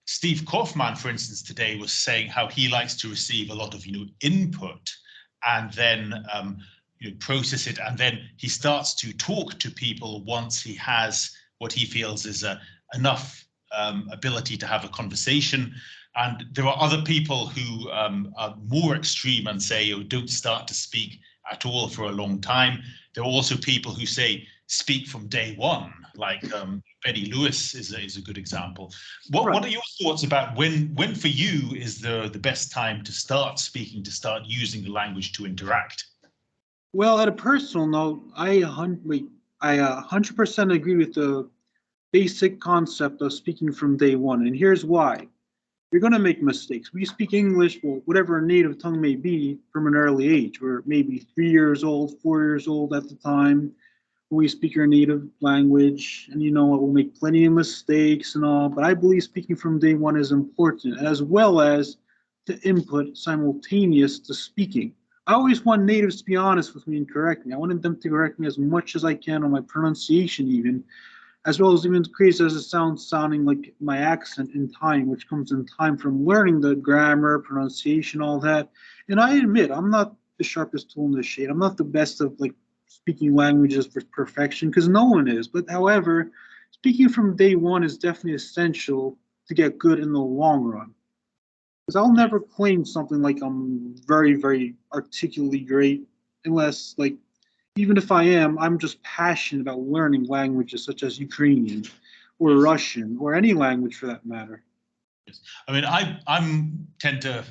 Steve Kaufman, for instance, today was saying how he likes to receive a lot of input and then process it, and then he starts to talk to people once he has what he feels is enough ability to have a conversation. And there are other people who are more extreme and say, don't start to speak at all for a long time. There are also people who say speak from day one, like Benny Lewis is a good example. What are your thoughts about when for you is the best time to start speaking, to start using the language to interact? Well, at a personal note, I 100% agree with the basic concept of speaking from day one. And here's why. You're going to make mistakes. We speak English, well, whatever our native tongue may be, from an early age. We're maybe 3 years old, 4 years old at the time. We speak our native language, and we'll make plenty of mistakes and all. But I believe speaking from day one is important, as well as the input simultaneous to speaking. I always want natives to be honest with me and correct me. I wanted them to correct me as much as I can on my pronunciation, even, as well as even crazy as it sounds, sounding like my accent in time, which comes in time from learning the grammar, pronunciation, all that. And I admit, I'm not the sharpest tool in the shade. I'm not the best of speaking languages for perfection, because no one is. But however, speaking from day one is definitely essential to get good in the long run. Because I'll never claim something like I'm very, very articulately great, unless even if I am, I'm just passionate about learning languages such as Ukrainian or Russian or any language for that matter. Yes. I mean, I tend to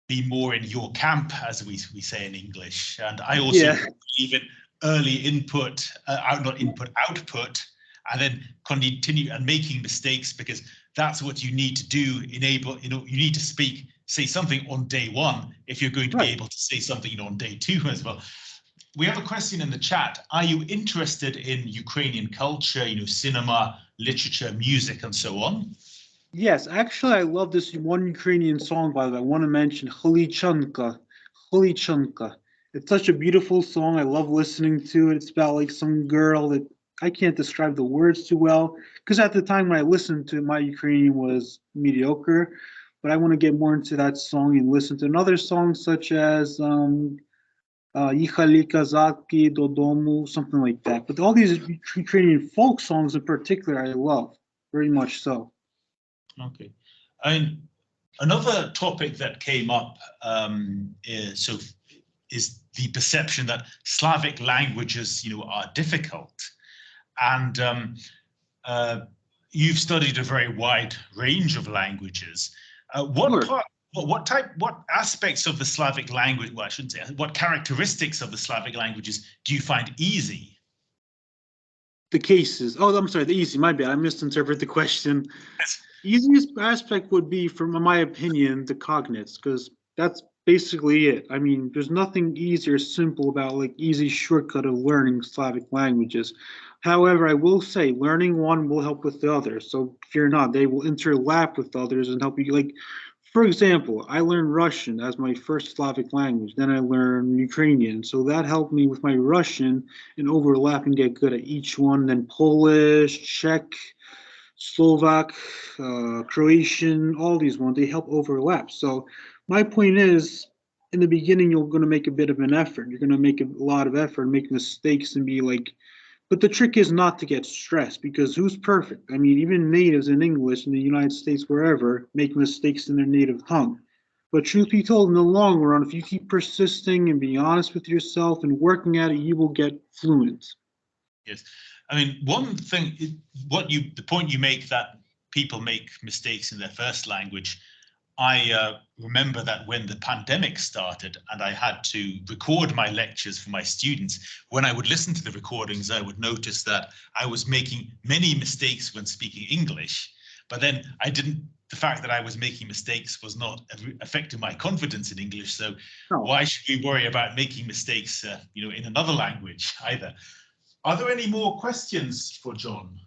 be more in your camp, as we say in English. And I also believe in early input, not input, output, and then continue and making mistakes, because that's what you need to do. You need to say something on day one if you're going to be able to say something on day two as well. We have a question in the chat. Are you interested in Ukrainian culture, cinema, literature, music, and so on? Yes, actually, I love this one Ukrainian song, by the way. I want to mention Khlychanka. Khlychanka. It's such a beautiful song. I love listening to it. It's about like some girl that I can't describe the words too well, because at the time when I listened to it, my Ukrainian was mediocre. But I want to get more into that song and listen to another songs such as Yichali Kazaki Dodomu, something like that. But all these Ukrainian folk songs in particular, I love very much so. Okay. And another topic that came up is the perception that Slavic languages, are difficult. And you've studied a very wide range of languages. What aspects of the Slavic language, well, I shouldn't say, what characteristics of the Slavic languages do you find easy? The cases. Oh, I'm sorry, the easy. My bad. I misinterpreted the question. Easiest aspect would be, from my opinion, the cognates, because that's basically it. I mean, there's nothing easy or simple about like easy shortcut of learning Slavic languages. However, I will say learning one will help with the other. So fear not, they will interlap with others and help you. Like, for example, I learned Russian as my first Slavic language. Then I learned Ukrainian. So that helped me with my Russian and overlap and get good at each one. Then Polish, Czech, Slovak, Croatian, all these ones, they help overlap. So my point is, in the beginning, you're going to make a bit of an effort. You're going to make a lot of effort, make mistakes, and be like, but the trick is not to get stressed, because who's perfect? I mean, even natives in English in the United States, wherever, make mistakes in their native tongue. But truth be told, in the long run, if you keep persisting and being honest with yourself and working at it, you will get fluent. Yes. I mean, one thing, the point you make that people make mistakes in their first language, I remember that when the pandemic started and I had to record my lectures for my students, when I would listen to the recordings, I would notice that I was making many mistakes when speaking English, but then the fact that I was making mistakes was not affecting my confidence in English. So why should we worry about making mistakes, in another language either? Are there any more questions for John?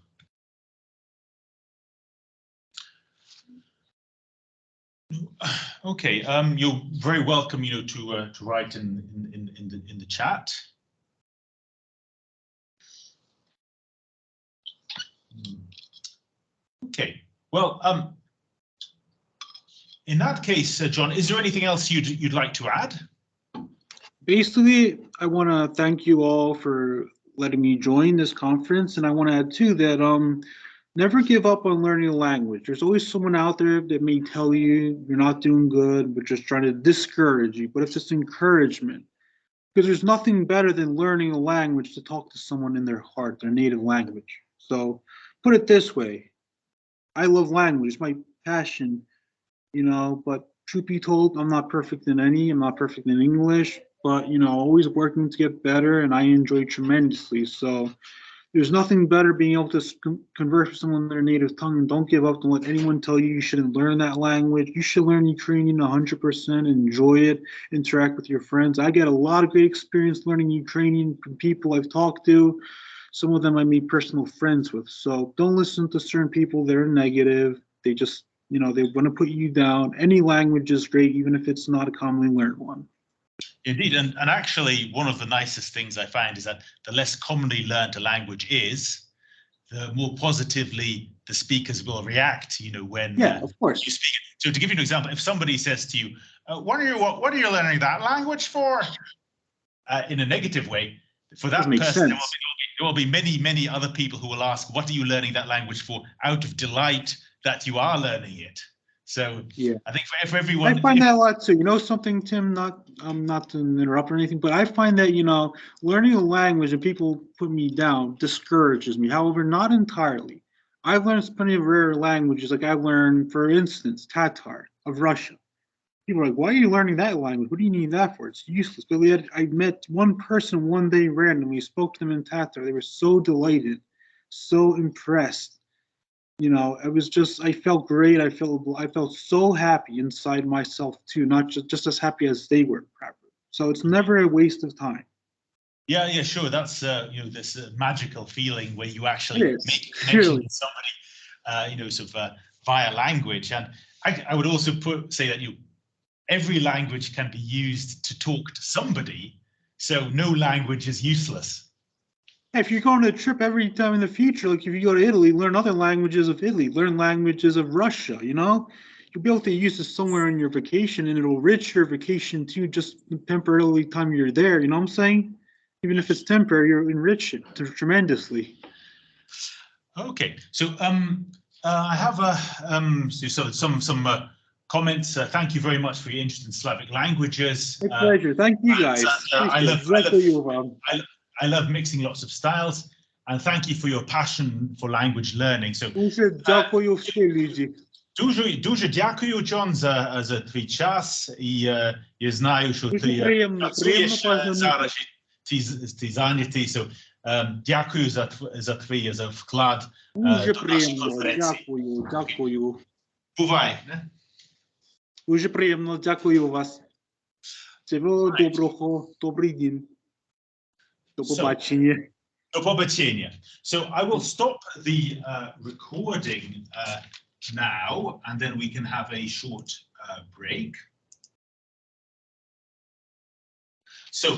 Okay, you're very welcome, to write in the chat. Okay, well, in that case, John, is there anything else you'd like to add? Basically, I want to thank you all for letting me join this conference, and I want to add too that never give up on learning a language. There's always someone out there that may tell you you're not doing good, but just trying to discourage you. But it's just encouragement, because there's nothing better than learning a language to talk to someone in their heart, their native language. So put it this way, I love language, it's my passion, but truth be told, I'm not perfect in any, I'm not perfect in English, but always working to get better, and I enjoy tremendously. So there's nothing better being able to converse with someone in their native tongue, and don't give up. Don't let anyone tell you shouldn't learn that language. You should learn Ukrainian 100%, enjoy it, interact with your friends. I get a lot of great experience learning Ukrainian from people I've talked to. Some of them I made personal friends with. So don't listen to certain people that are negative. They just, they want to put you down. Any language is great, even if it's not a commonly learned one. Indeed, and actually one of the nicest things I find is that the less commonly learned a language is, the more positively the speakers will react, when of course. you speak it. So to give you an example, if somebody says to you, what are you learning that language for? In a negative way, for that person, there will be many other people who will ask, what are you learning that language for, out of delight that you are learning it. So yeah, I think for everyone, I find that a lot too. Something, Tim, not to interrupt or anything, but I find that learning a language and people put me down discourages me. However, not entirely. I've learned plenty of rare languages. Like I've learned, for instance, Tatar of Russia. People are like, why are you learning that language? What do you need that for? It's useless. But I met one person one day randomly, spoke to them in Tatar. They were so delighted, so impressed. You know, it was just, I felt great. I felt so happy inside myself too, not just as happy as they were. So it's never a waste of time. Yeah, yeah, sure. That's you know, this magical feeling where you actually Yes, make a connection surely. with somebody, you know, sort of via language. And I would also say that every language can be used to talk to somebody, so no language is useless. If you're going on a trip every time in the future, like if you go to Italy, learn other languages of Italy, learn languages of Russia, you know? You'll be able to use this somewhere on your vacation and it'll enrich your vacation too, just temporarily time you're there, you know what I'm saying? Even if it's temporary, you'll enrich it tremendously. Okay, so I have some comments. Thank you very much for your interest in Slavic languages. My pleasure. Thank you guys. I love mixing lots of styles, and thank you for your passion for language learning. So дуже дякую, John, за твій час. І я знаю, що ти працюєш зараз, ти зайнятий. So, дякую за твій вклад до нашої конференції. Дякую. Бувай. Дуже приємно, дякую вас. Всього доброго, добрий день. До побачення. До побачення. So I will stop the recording now, and then we can have a short break.